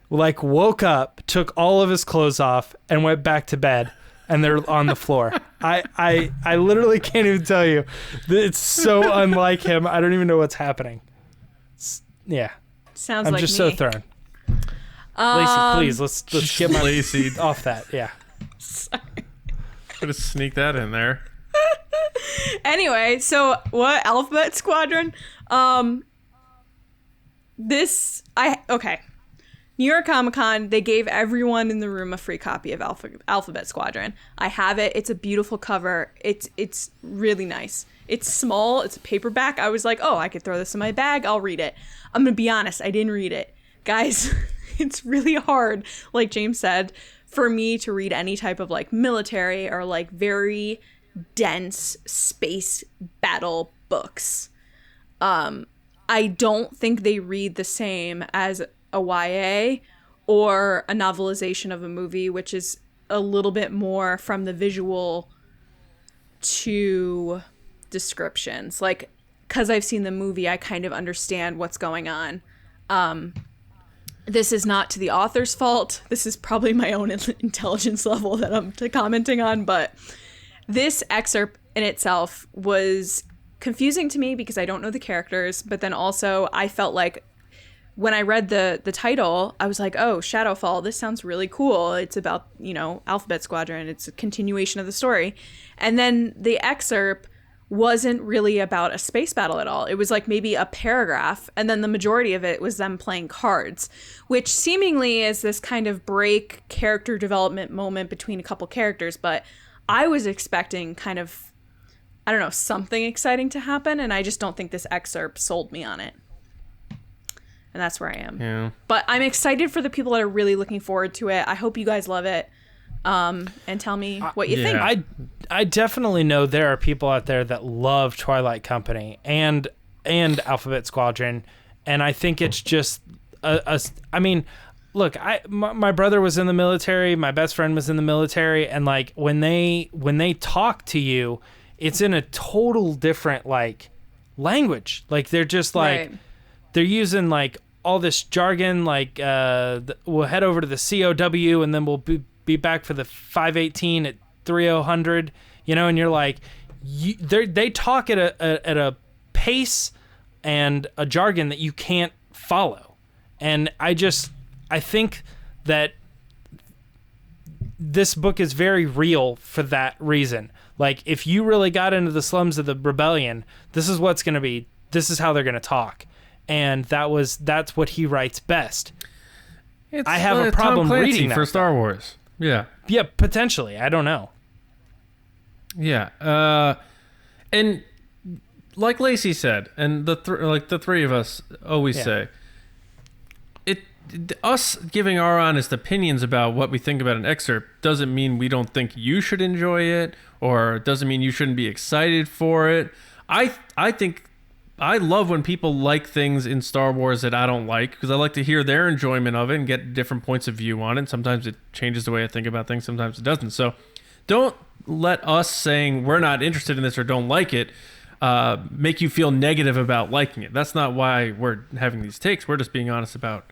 like woke up, took all of his clothes off, and went back to bed. And they're on the floor. I literally can't even tell you. It's so unlike him. I don't even know what's happening. Yeah. Sounds I'm like just me. so thrown. Lacey, please, let's get my Lacey off that. Yeah. Sorry. Could have sneaked that in there. Anyway, so what Alphabet Squadron? Okay. New York Comic Con, they gave everyone in the room a free copy of Alphabet Squadron. I have it. It's a beautiful cover. It's really nice. It's small. It's a paperback. I was like, oh, I could throw this in my bag. I'll read it. I'm going to be honest. I didn't read it. Guys, it's really hard, like James said, for me to read any type of like military or like very dense space battle books. I don't think they read the same as a YA or a novelization of a movie, which is a little bit more from the visual to descriptions. Like, because I've seen the movie, I kind of understand what's going on. This is not to the author's fault. This is probably my own intelligence level that I'm commenting on, but this excerpt in itself was confusing to me because I don't know the characters, but then also I felt like when I read the title, I was like, oh, Shadowfall, this sounds really cool. It's about, Alphabet Squadron. It's a continuation of the story. And then the excerpt wasn't really about a space battle at all. It was like maybe a paragraph, and then the majority of it was them playing cards, which seemingly is this kind of break character development moment between a couple characters. But I was expecting kind of, I don't know, something exciting to happen, and I just don't think this excerpt sold me on it. And that's where I am. Yeah. But I'm excited for the people that are really looking forward to it. I hope you guys love it. And tell me what you think. I definitely know there are people out there that love Twilight Company and Alphabet Squadron, and I think it's just I mean, look, my brother was in the military, my best friend was in the military, and like when they talk to you, it's in a total different like language. Like they're just like they're using like all this jargon, like we'll head over to the COW and then we'll be back for the 518 at 3000, and you're like, they talk at a pace and a jargon that you can't follow. And I think that this book is very real for that reason. Like, if you really got into the slums of the rebellion, this is what's going to be, this is how they're going to talk. And that's what he writes best. I have a problem reading that for Star Wars. Yeah. Yeah, potentially. I don't know. Yeah. And like Lacey said, and the three of us always say, us giving our honest opinions about what we think about an excerpt doesn't mean we don't think you should enjoy it, or doesn't mean you shouldn't be excited for it. I think I love when people like things in Star Wars that I don't like, because I like to hear their enjoyment of it and get different points of view on it. Sometimes it changes the way I think about things, sometimes it doesn't. So don't let us saying we're not interested in this or don't like it make you feel negative about liking it. That's not why we're having these takes. We're just being honest about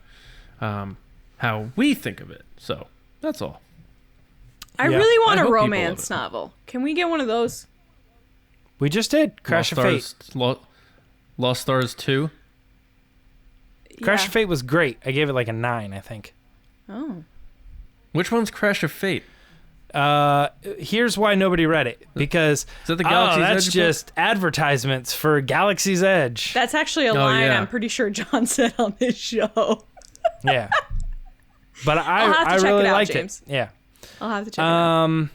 how we think of it. So that's all. I really want a romance novel. Can we get one of those? We just did. Crash of Fate. Lost Stars 2. Crash of Fate was great. I gave it like a 9, I think. Oh. Which one's Crash of Fate? Here's why nobody read it. Because Is that the Galaxy's that's Edge just advertisements for Galaxy's Edge. That's actually a line yeah. I'm pretty sure John said on this show. Yeah. But I'll have to I check really it out, liked James. it. Yeah. I'll have to check it out.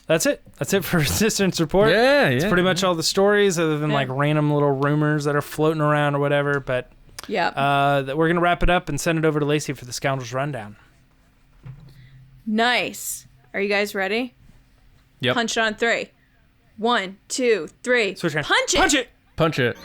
That's it. That's it for Resistance Report. Yeah, It's pretty much all the stories other than like random little rumors that are floating around or whatever. But Yeah. we're going to wrap it up and send it over to Lacey for the Scoundrels Rundown. Nice. Are you guys ready? Yep. Punch it on 3. 1, 2, 3. Switch hands. Punch it. Punch it. Punch it.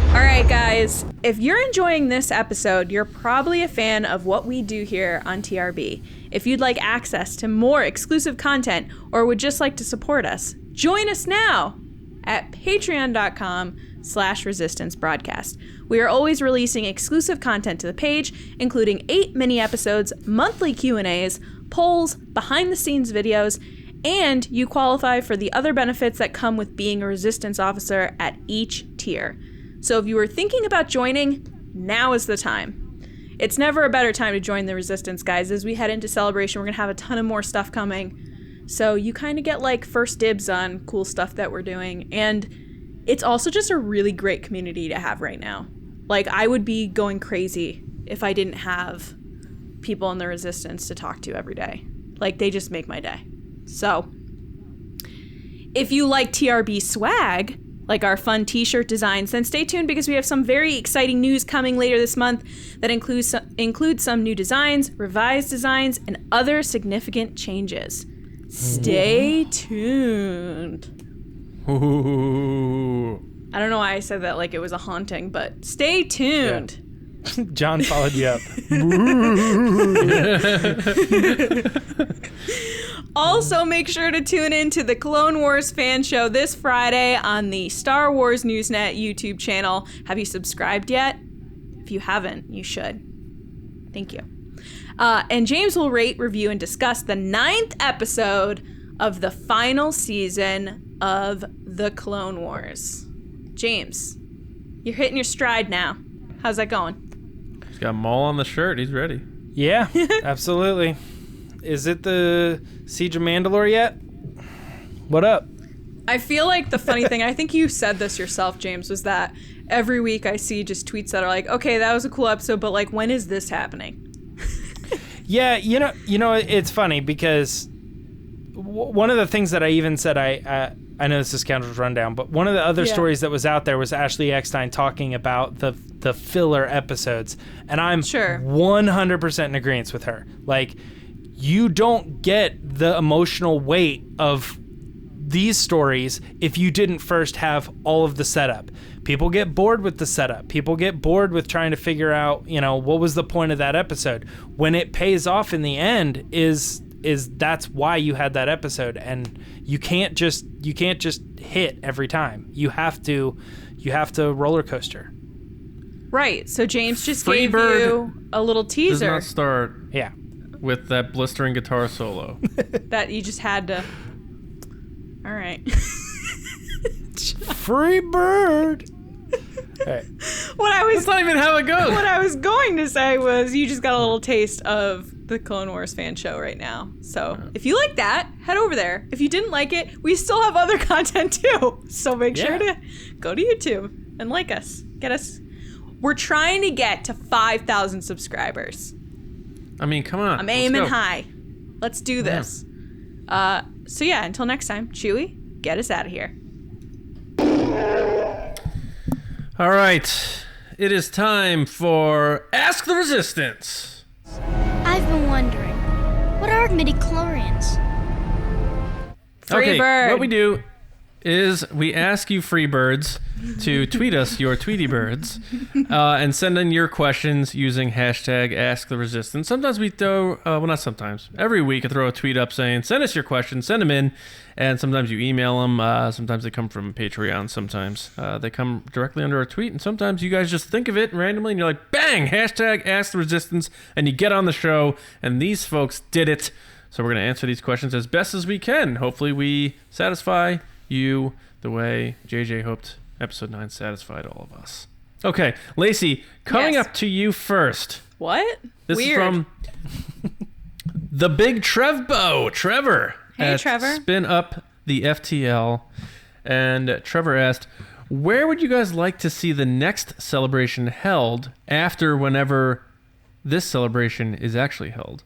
All right, guys. If you're enjoying this episode, you're probably a fan of what we do here on TRB. If you'd like access to more exclusive content or would just like to support us, join us now at patreon.com/resistance broadcast. We are always releasing exclusive content to the page, including 8 mini episodes, monthly Q&As, polls, behind the scenes videos, and you qualify for the other benefits that come with being a resistance officer at each tier. So if you were thinking about joining, now is the time. It's never a better time to join the Resistance, guys. As we head into Celebration, we're going to have a ton of more stuff coming. So you kind of get like first dibs on cool stuff that we're doing. And it's also just a really great community to have right now. Like, I would be going crazy if I didn't have people in the Resistance to talk to every day. Like, they just make my day. So if you like TRB swag, like our fun t-shirt designs, then stay tuned because we have some very exciting news coming later this month that includes some new designs, revised designs, and other significant changes. Stay tuned. Ooh. I don't know why I said that like it was a haunting, but stay tuned. Yeah. John followed you up. Also, make sure to tune in to the Clone Wars fan show this Friday on the Star Wars Newsnet YouTube channel. Have you subscribed yet? If you haven't, you should. Thank you. And James will rate, review, and discuss the 9th episode of the final season of the Clone Wars. James, you're hitting your stride now. How's that going? He's got Maul on the shirt. He's ready. Yeah, absolutely. Is it the Siege of Mandalore yet? What up? I feel like the funny thing, I think you said this yourself, James, was that every week I see just tweets that are like, okay, that was a cool episode, but like, when is this happening? Yeah, you know, it's funny because one of the things that I even said, I know this is Scoundrel's Rundown, but one of the other stories that was out there was Ashley Eckstein talking about the filler episodes, and I'm 100% in agreement with her. Like, you don't get the emotional weight of these stories if you didn't first have all of the setup. People get bored with the setup. People get bored with trying to figure out, you know, what was the point of that episode. When it pays off in the end is that's why you had that episode, and you can't just hit every time. You have to roller coaster. Right. So James just Free gave Bird you a little Does teaser not start Yeah. with that blistering guitar solo. that you just had to. All right. Free bird. All right. That's not even how it goes. What I was going to say was you just got a little taste of the Clone Wars fan show right now. So if you like that, head over there. If you didn't like it, we still have other content too. So make sure to go to YouTube and like us. Get us. We're trying to get to 5,000 subscribers. I mean, come on. I'm aiming high. Let's do this. So yeah, until next time, Chewie, get us out of here. All right. It is time for Ask the Resistance. I've been wondering, what are midichlorians? Free bird. What we do is we ask you free birds to tweet us your Tweety Birds and send in your questions using hashtag #AskTheResistance. Sometimes we throw, well, not sometimes, every week I throw a tweet up saying, send us your questions, send them in, and sometimes you email them. Sometimes they come from Patreon. Sometimes they come directly under a tweet, and sometimes you guys just think of it randomly, and you're like, bang, hashtag #AskTheResistance, and you get on the show, and these folks did it. So we're going to answer these questions as best as we can. Hopefully we satisfy you the way JJ hoped episode 9 satisfied all of us. Okay, Lacey, coming Yes. up to you first. What? This Weird. is from the big Trevbo, Trevor. Hey, at Trevor. Spin Up the FTL. And Trevor asked, where would you guys like to see the next celebration held after whenever this celebration is actually held?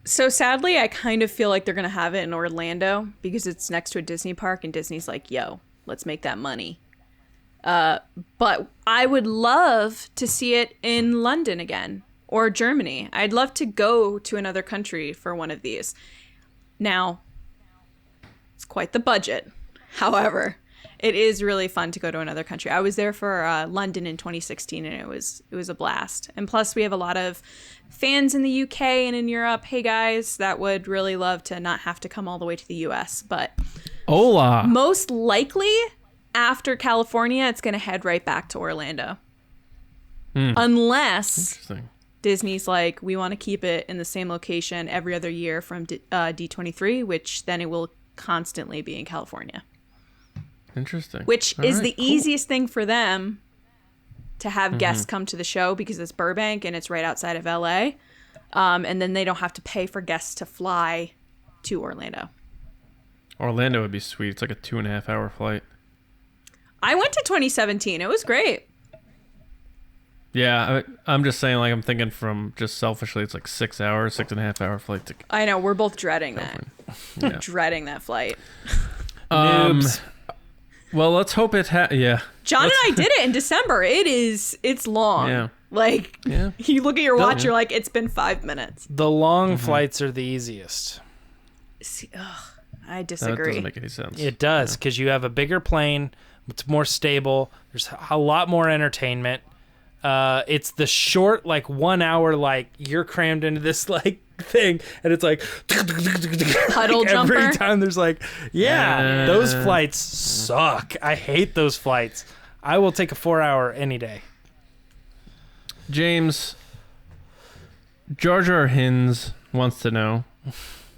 So sadly, I kind of feel like they're going to have it in Orlando because it's next to a Disney park and Disney's like, yo, let's make that money. But I would love to see it in London again or Germany. I'd love to go to another country for one of these. Now, it's quite the budget. However, it is really fun to go to another country. I was there for London in 2016, and it was a blast. And plus, we have a lot of fans in the UK and in Europe. Hey, guys, that would really love to not have to come all the way to the US. But Hola. most likely, after California, it's going to head right back to Orlando. Unless Interesting. Disney's like, we want to keep it in the same location every other year from D23, which then it will constantly be in California. Interesting. Which All is right, the cool. easiest thing for them to have guests come to the show because it's Burbank and it's right outside of LA. And then they don't have to pay for guests to fly to Orlando. Orlando would be sweet. It's like a 2.5 hour flight. I went to 2017. It was great. Yeah, I'm just saying, like, I'm thinking from just selfishly, it's like 6 hours, 6.5 hour flight to I know. We're both dreading that. Yeah. Dreading that flight. Noobs. Well, let's hope it yeah. John and I did it in December. It's long. Yeah. Like, Yeah. you look at your watch, you're like, it's been 5 minutes. The long flights are the easiest. See, I That disagree. doesn't make any sense. It does, because you have a bigger plane. It's more stable. There's a lot more entertainment. It's the short, like 1 hour, like you're crammed into this like thing, and it's like Puddle jumper? every time. There's like, those flights suck. I hate those flights. I will take a 4 hour any day. James, Jar Jar Hins wants to know,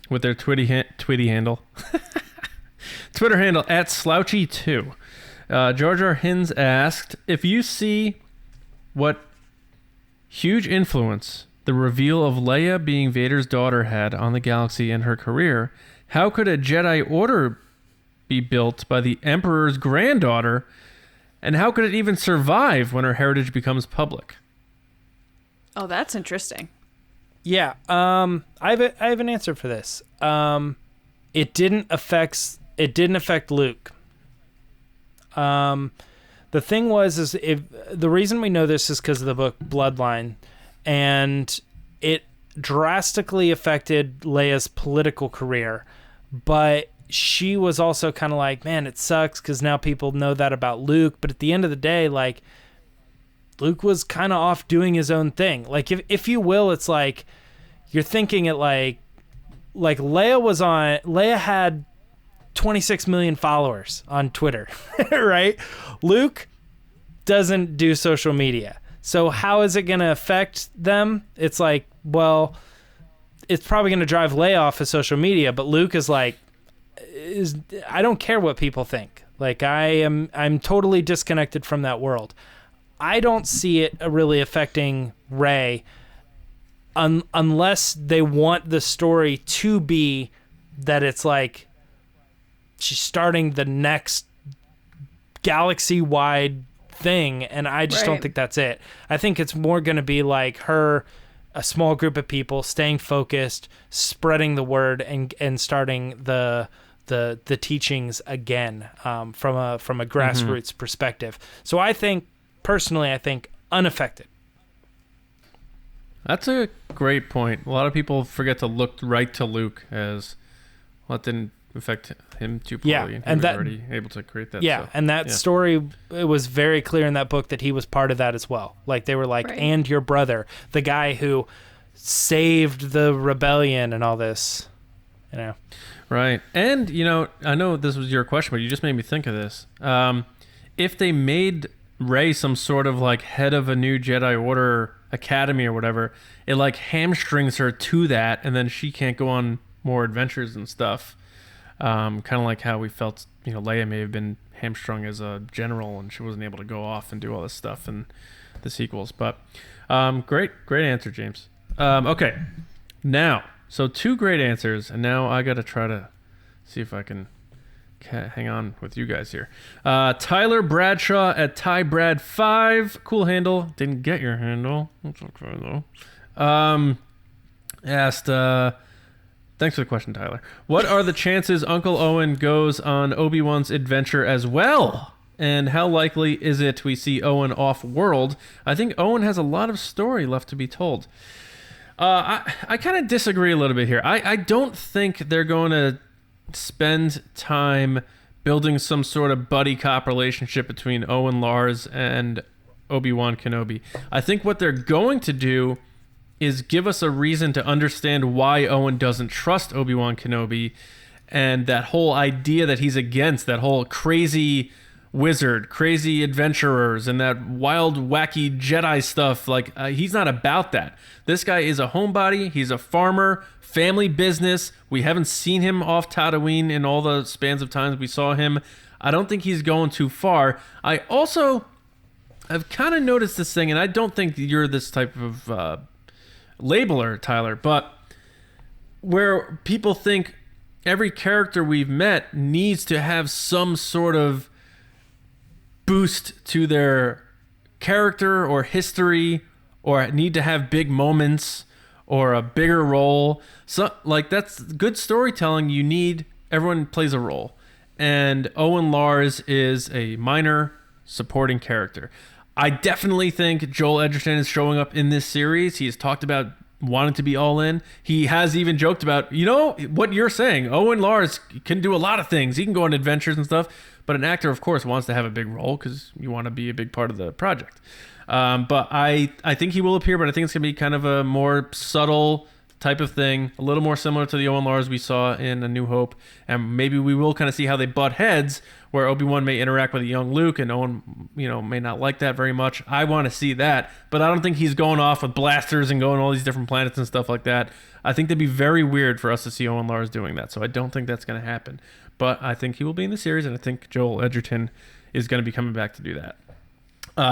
with their Twitty handle, Twitter handle at Slouchy2. Jar Jar Hins asked, if you see what huge influence the reveal of Leia being Vader's daughter had on the galaxy and her career, how could a Jedi Order be built by the Emperor's granddaughter, and how could it even survive when her heritage becomes public? Oh, that's interesting. Yeah, I have an answer for this. It didn't affect Luke. The thing was, if the reason we know this is because of the book Bloodline, and it drastically affected Leia's political career, but she was also kind of like, man, it sucks because now people know that about Luke. But at the end of the day, like, Luke was kind of off doing his own thing. Like, if you will, it's like you're thinking it like Leia had 26 million followers on Twitter, right? Luke doesn't do social media. So how is it going to affect them? It's like, well, it's probably going to drive Leia off of social media, but Luke is like, I don't care what people think. Like, I'm totally disconnected from that world. I don't see it really affecting Rey unless they want the story to be that it's like she's starting the next galaxy-wide thing, and I just don't think that's it. I think it's more going to be like her, a small group of people staying focused, spreading the word, and starting the teachings again from a grassroots perspective. So I think, personally, unaffected. That's a great point. A lot of people forget to look right to Luke as, well, it didn't affect him too poorly. Yeah, and and he was that, already able to create that. Yeah, so, and that story, it was very clear in that book that he was part of that as well. Like, they were like, and your brother, the guy who saved the rebellion and all this, you know. Right. And, you know, I know this was your question, but you just made me think of this. If they made Rey some sort of like head of a new Jedi Order academy or whatever, it like hamstrings her to that, and then she can't go on more adventures and stuff. Kind of like how we felt, Leia may have been hamstrung as a general and she wasn't able to go off and do all this stuff in the sequels. But great answer, James. Okay, now, so 2 great answers, and now I got to try to see if I can hang on with you guys here. Tyler Bradshaw at TyBrad5, cool handle. Didn't get your handle. That's okay though. Asked, thanks for the question, Tyler. What are the chances Uncle Owen goes on Obi-Wan's adventure as well? And how likely is it we see Owen off-world? I think Owen has a lot of story left to be told. I kind of disagree a little bit here. I don't think they're going to spend time building some sort of buddy cop relationship between Owen Lars and Obi-Wan Kenobi. I think what they're going to do is give us a reason to understand why Owen doesn't trust Obi-Wan Kenobi, and that whole idea that he's against that whole crazy wizard, crazy adventurers, and that wild, wacky Jedi stuff. Like, he's not about that. This guy is a homebody. He's a farmer, family business. We haven't seen him off Tatooine in all the spans of times we saw him. I don't think he's going too far. I've kind of noticed this thing, and I don't think you're this type of labeler, Tyler, but where people think every character we've met needs to have some sort of boost to their character or history, or need to have big moments or a bigger role. So, like, that's good storytelling. You need, everyone plays a role. And Owen Lars is a minor supporting character. I definitely think Joel Edgerton is showing up in this series. He has talked about wanting to be all in. He has even joked about, what you're saying. Owen Lars can do a lot of things. He can go on adventures and stuff. But an actor, of course, wants to have a big role because you want to be a big part of the project. But I think he will appear, but I think it's going to be kind of a more subtle type of thing, a little more similar to the Owen Lars we saw in A New Hope. And maybe we will kind of see how they butt heads, where Obi-Wan may interact with a young Luke and Owen, may not like that very much. I want to see that, but I don't think he's going off with blasters and going to all these different planets and stuff like that. I think that'd be very weird for us to see Owen Lars doing that, so I don't think that's going to happen. But I think he will be in the series, and I think Joel Edgerton is going to be coming back to do that.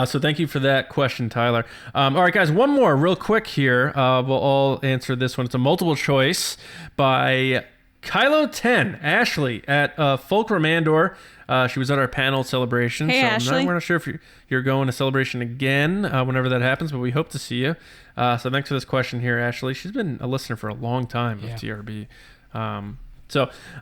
So thank you for that question, Tyler. All right, guys, one more real quick here. We'll all answer this one. It's a multiple choice by Kylo10, Ashley at Fulcrum Andor. She was at our panel celebration. Hey, so Ashley. we're not sure if you're going to celebration again whenever that happens, but we hope to see you. So thanks for this question here, Ashley. She's been a listener for a long time of TRB.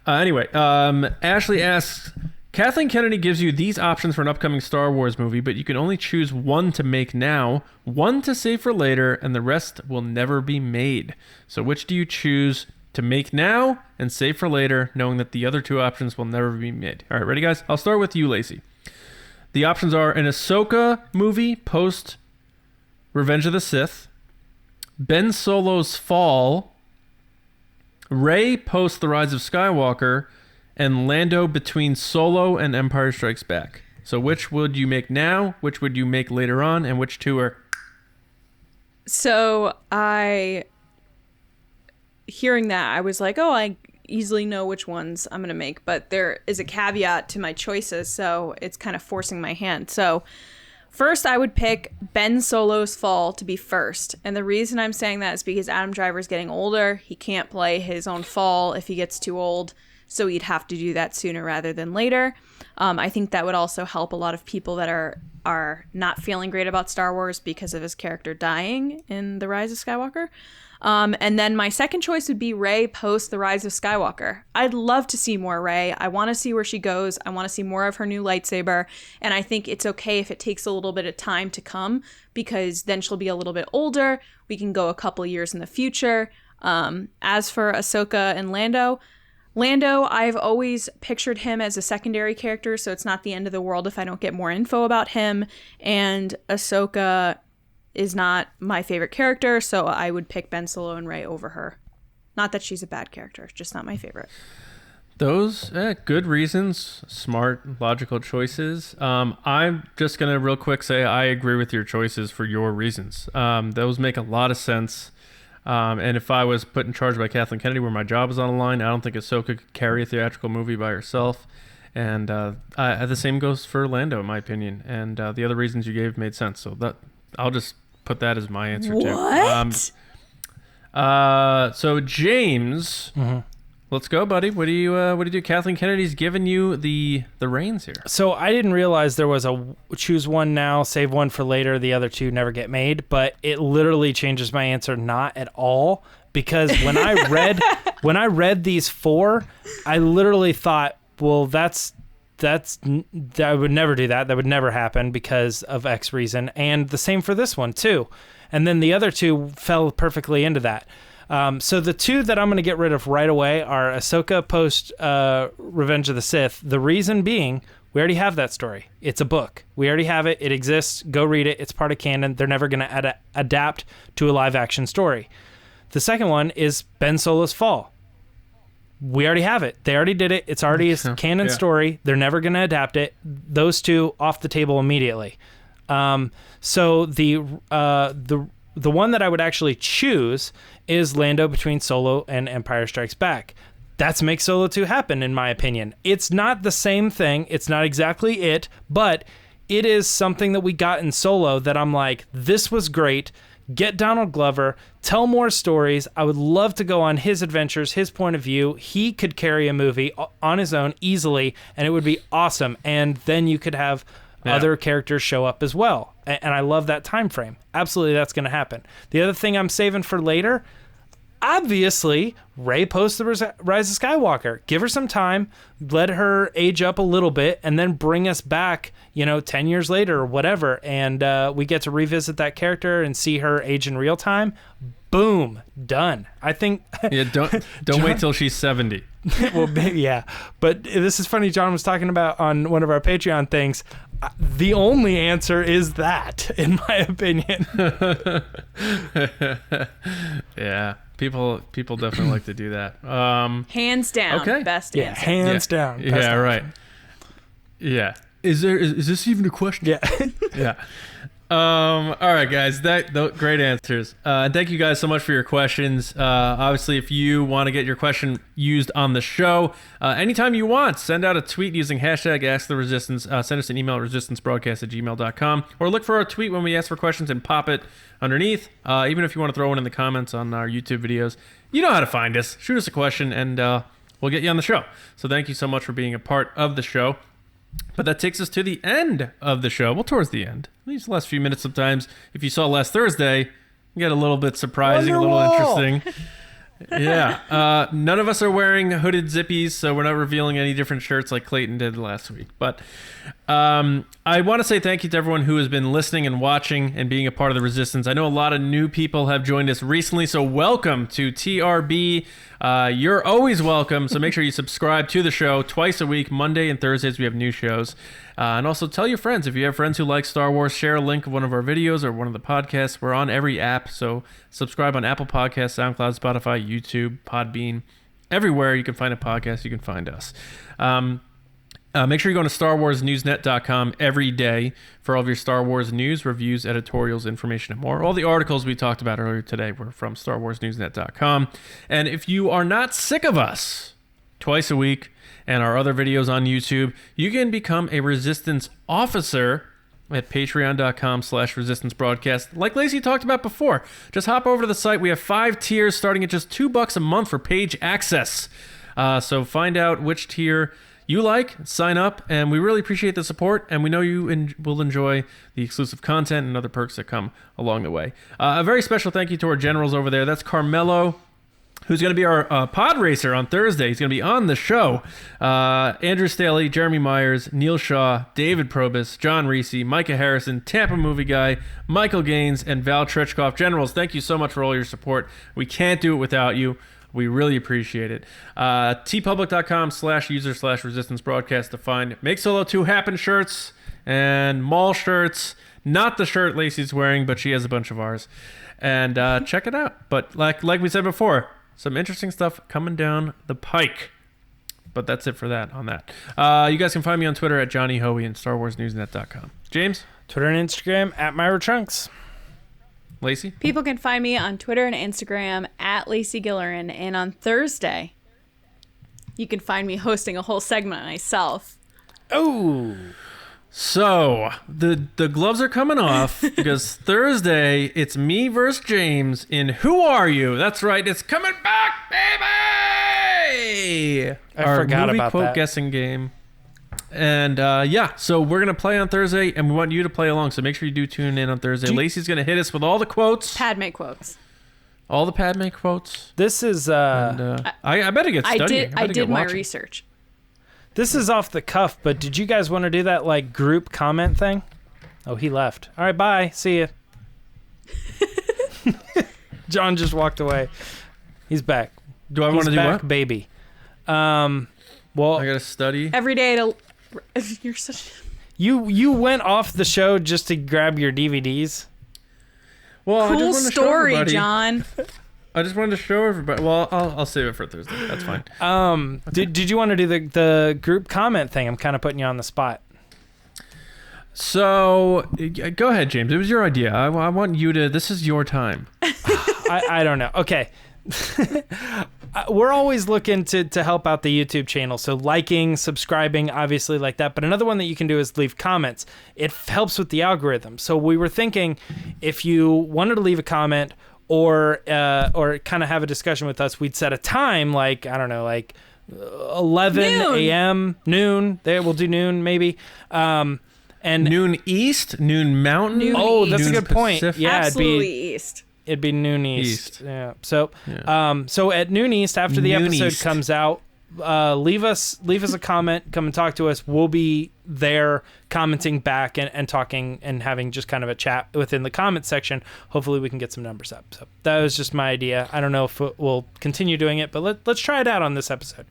Anyway, Ashley asks, Kathleen Kennedy gives you these options for an upcoming Star Wars movie, but you can only choose one to make now, one to save for later, and the rest will never be made. So which do you choose to make now and save for later, knowing that the other 2 options will never be made? All right, ready, guys? I'll start with you, Lacey. The options are an Ahsoka movie post Revenge of the Sith, Ben Solo's Fall, Rey post The Rise of Skywalker, and Lando between Solo and Empire Strikes Back. So which would you make now, which would you make later on, and which 2 are... So hearing that, I was like, I easily know which ones I'm going to make, but there is a caveat to my choices, so it's kind of forcing my hand. So first, I would pick Ben Solo's Fall to be first. And the reason I'm saying that is because Adam Driver's getting older. He can't play his own Fall if he gets too old. So he'd have to do that sooner rather than later. I think that would also help a lot of people that are not feeling great about Star Wars because of his character dying in The Rise of Skywalker. And then my second choice would be Rey post The Rise of Skywalker. I'd love to see more Rey. I want to see where she goes. I want to see more of her new lightsaber. And I think it's okay if it takes a little bit of time to come, because then she'll be a little bit older. We can go a couple years in the future. As for Ahsoka and Lando, I've always pictured him as a secondary character, so it's not the end of the world if I don't get more info about him. And Ahsoka is not my favorite character, so I would pick Ben Solo and Rey over her. Not that she's a bad character, just not my favorite. Those good reasons, smart, logical choices. I'm just going to real quick say I agree with your choices for your reasons. Those make a lot of sense. And if I was put in charge by Kathleen Kennedy where my job is on the line, I don't think Ahsoka could carry a theatrical movie by herself. And the same goes for Lando, in my opinion. And the other reasons you gave made sense. So that I'll just put that as my answer, too. What? So, James... Mm-hmm. Let's go, buddy. What do you do? Kathleen Kennedy's giving you the reins here. So I didn't realize there was a choose one now, save one for later. The other two never get made, but it literally changes my answer not at all, because when I read these four, I literally thought, well, I would never do that. That would never happen because of X reason, and the same for this one too. And then the other two fell perfectly into that. So the two that I'm going to get rid of right away are Ahsoka post Revenge of the Sith. The reason being, we already have that story. It's a book. We already have it. It exists. Go read it. It's part of canon. They're never going to adapt to a live action story. The second one is Ben Solo's fall. We already have it. They already did it. It's already a canon story. They're never going to adapt it. Those two off the table immediately. So the one that I would actually choose is Lando between Solo and Empire Strikes Back. That's make Solo 2 happen, in my opinion. It's not the same thing. It's not exactly it, but it is something that we got in Solo that I'm like, this was great. Get Donald Glover, tell more stories. I would love to go on his adventures, his point of view. He could carry a movie on his own easily, and it would be awesome. And then you could have other characters show up as well. And I love that time frame. Absolutely, that's going to happen. The other thing I'm saving for later, obviously, Rey post the Rise of Skywalker. Give her some time, let her age up a little bit, and then bring us back, 10 years later or whatever, and we get to revisit that character and see her age in real time. Boom, done. I think. Yeah, don't wait till she's 70. Well, yeah, but this is funny. John was talking about on one of our Patreon things. The only answer is that, in my opinion. Yeah, people definitely like to do that. Hands down, best answer. Hands down. Yeah, answer. Right. Yeah. Is this even a question? Yeah. Yeah. All right, guys. Great answers. And thank you guys so much for your questions. Obviously, if you want to get your question used on the show, anytime you want, send out a tweet using hashtag AskTheResistance. Send us an email at resistancebroadcast@gmail.com, or look for our tweet when we ask for questions and pop it underneath. Even if you want to throw one in the comments on our YouTube videos, you know how to find us. Shoot us a question, and we'll get you on the show. So thank you so much for being a part of the show. But that takes us to the end of the show. Well, towards the end. These last few minutes sometimes, if you saw last Thursday, you get a little bit surprising, a little interesting. Yeah. None of us are wearing hooded zippies, so we're not revealing any different shirts like Clayton did last week. But I want to say thank you to everyone who has been listening and watching and being a part of the Resistance. I know a lot of new people have joined us recently, so welcome to TRB. You're always welcome, so make sure you subscribe to the show twice a week. Monday and Thursdays we have new shows. And also tell your friends. If you have friends who like Star Wars, share a link of one of our videos or one of the podcasts. We're on every app, so subscribe on Apple Podcasts, SoundCloud, Spotify, YouTube, Podbean. Everywhere you can find a podcast, you can find us. Make sure you go to StarWarsNewsNet.com every day for all of your Star Wars news, reviews, editorials, information, and more. All the articles we talked about earlier today were from StarWarsNewsNet.com. And if you are not sick of us twice a week and our other videos on YouTube, you can become a Resistance officer at patreon.com/Resistance Broadcast. Like Lacey talked about before, just hop over to the site. We have 5 tiers starting at just $2 a month for page access. So find out which tier you like, sign up, and we really appreciate the support, and we know you will enjoy the exclusive content and other perks that come along the way. A very special thank you to our generals over there. That's Camelo, who's going to be our pod racer on Thursday. He's going to be on the show. Andrew Staley, Jeremie Myers, Neel Shah, David Probus, John Risi, Micah Harrison, Tampa movie guy, Michael Gaines, and Val Trichkov. Generals, thank you so much for all your support. We can't do it without you. We really appreciate it. tpublic.com/user/resistance broadcast to find Make Solo 2 Happen shirts and mall shirts. Not the shirt Lacey's wearing, but she has a bunch of ours. And check it out. But like we said before, some interesting stuff coming down the pike. But that's it for that on that. You guys can find me on Twitter at Johnny Hoey and StarWarsNewsNet.com. James? Twitter and Instagram at Myra Trunks. Lacey? People can find me on Twitter and Instagram at Lacey Gilleran. And on Thursday, you can find me hosting a whole segment myself. Oh. So, the gloves are coming off because Thursday, it's me versus James in Who Are You? That's right, it's coming back, baby! I forgot movie about quote that. guessing game. And so we're going to play on Thursday, and we want you to play along, so make sure you do tune in on Thursday. Lacey's going to hit us with all the quotes. Padme quotes. All the Padme quotes. This is And, I better get studying. I did my research. This is off the cuff, but did you guys want to do that like group comment thing? Oh, he left. All right, bye. See ya. John just walked away. He's back. Do I want to do back, what? baby. Well, I got to study. Every day to... You're such... you went off the show just to grab your DVDs. Well, I Cool just wanted to show story, everybody. John. I just wanted to show everybody. Well, I'll save it for Thursday. That's fine. Did you want to do the group comment thing? I'm kind of putting you on the spot. So, go ahead, James. It was your idea. I want you to... This is your time. I don't know. Okay. We're always looking to help out the YouTube channel. So liking, subscribing, obviously like that. But another one that you can do is leave comments. It helps with the algorithm. So we were thinking if you wanted to leave a comment or kind of have a discussion with us, we'd set a time like, I don't know, like 11 a.m., noon. There, we'll do noon maybe. And noon East, noon Mountain. Noon oh, that's noon a good point. Pacific. Yeah, Absolutely East. It'd be noon East. Yeah. So, so at noon East, after the Noon episode East. comes out, leave us a comment. Come and talk to us. We'll be there commenting back and talking and having just kind of a chat within the comment section. Hopefully, we can get some numbers up. So that was just my idea. I don't know if we'll continue doing it, but let's try it out on this episode.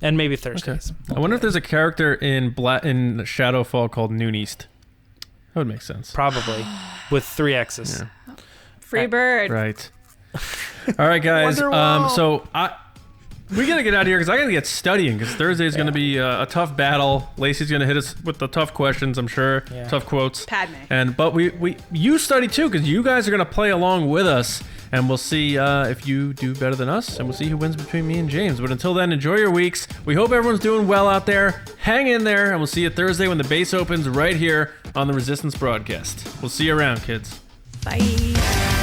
And maybe Thursdays. I wonder if there's a character in Shadowfall called Noon East. That would make sense. Probably with 3 X's. Yeah. Free bird. Right. All right, guys. So we gotta get out of here because I gotta get studying because Thursday is gonna be a tough battle. Lacey's gonna hit us with the tough questions, I'm sure. Yeah. Tough quotes. Padme. But you study too because you guys are gonna play along with us, and we'll see if you do better than us, and we'll see who wins between me and James. But until then, enjoy your weeks. We hope everyone's doing well out there. Hang in there, and we'll see you Thursday when the base opens right here on the Resistance broadcast. We'll see you around, kids. Bye.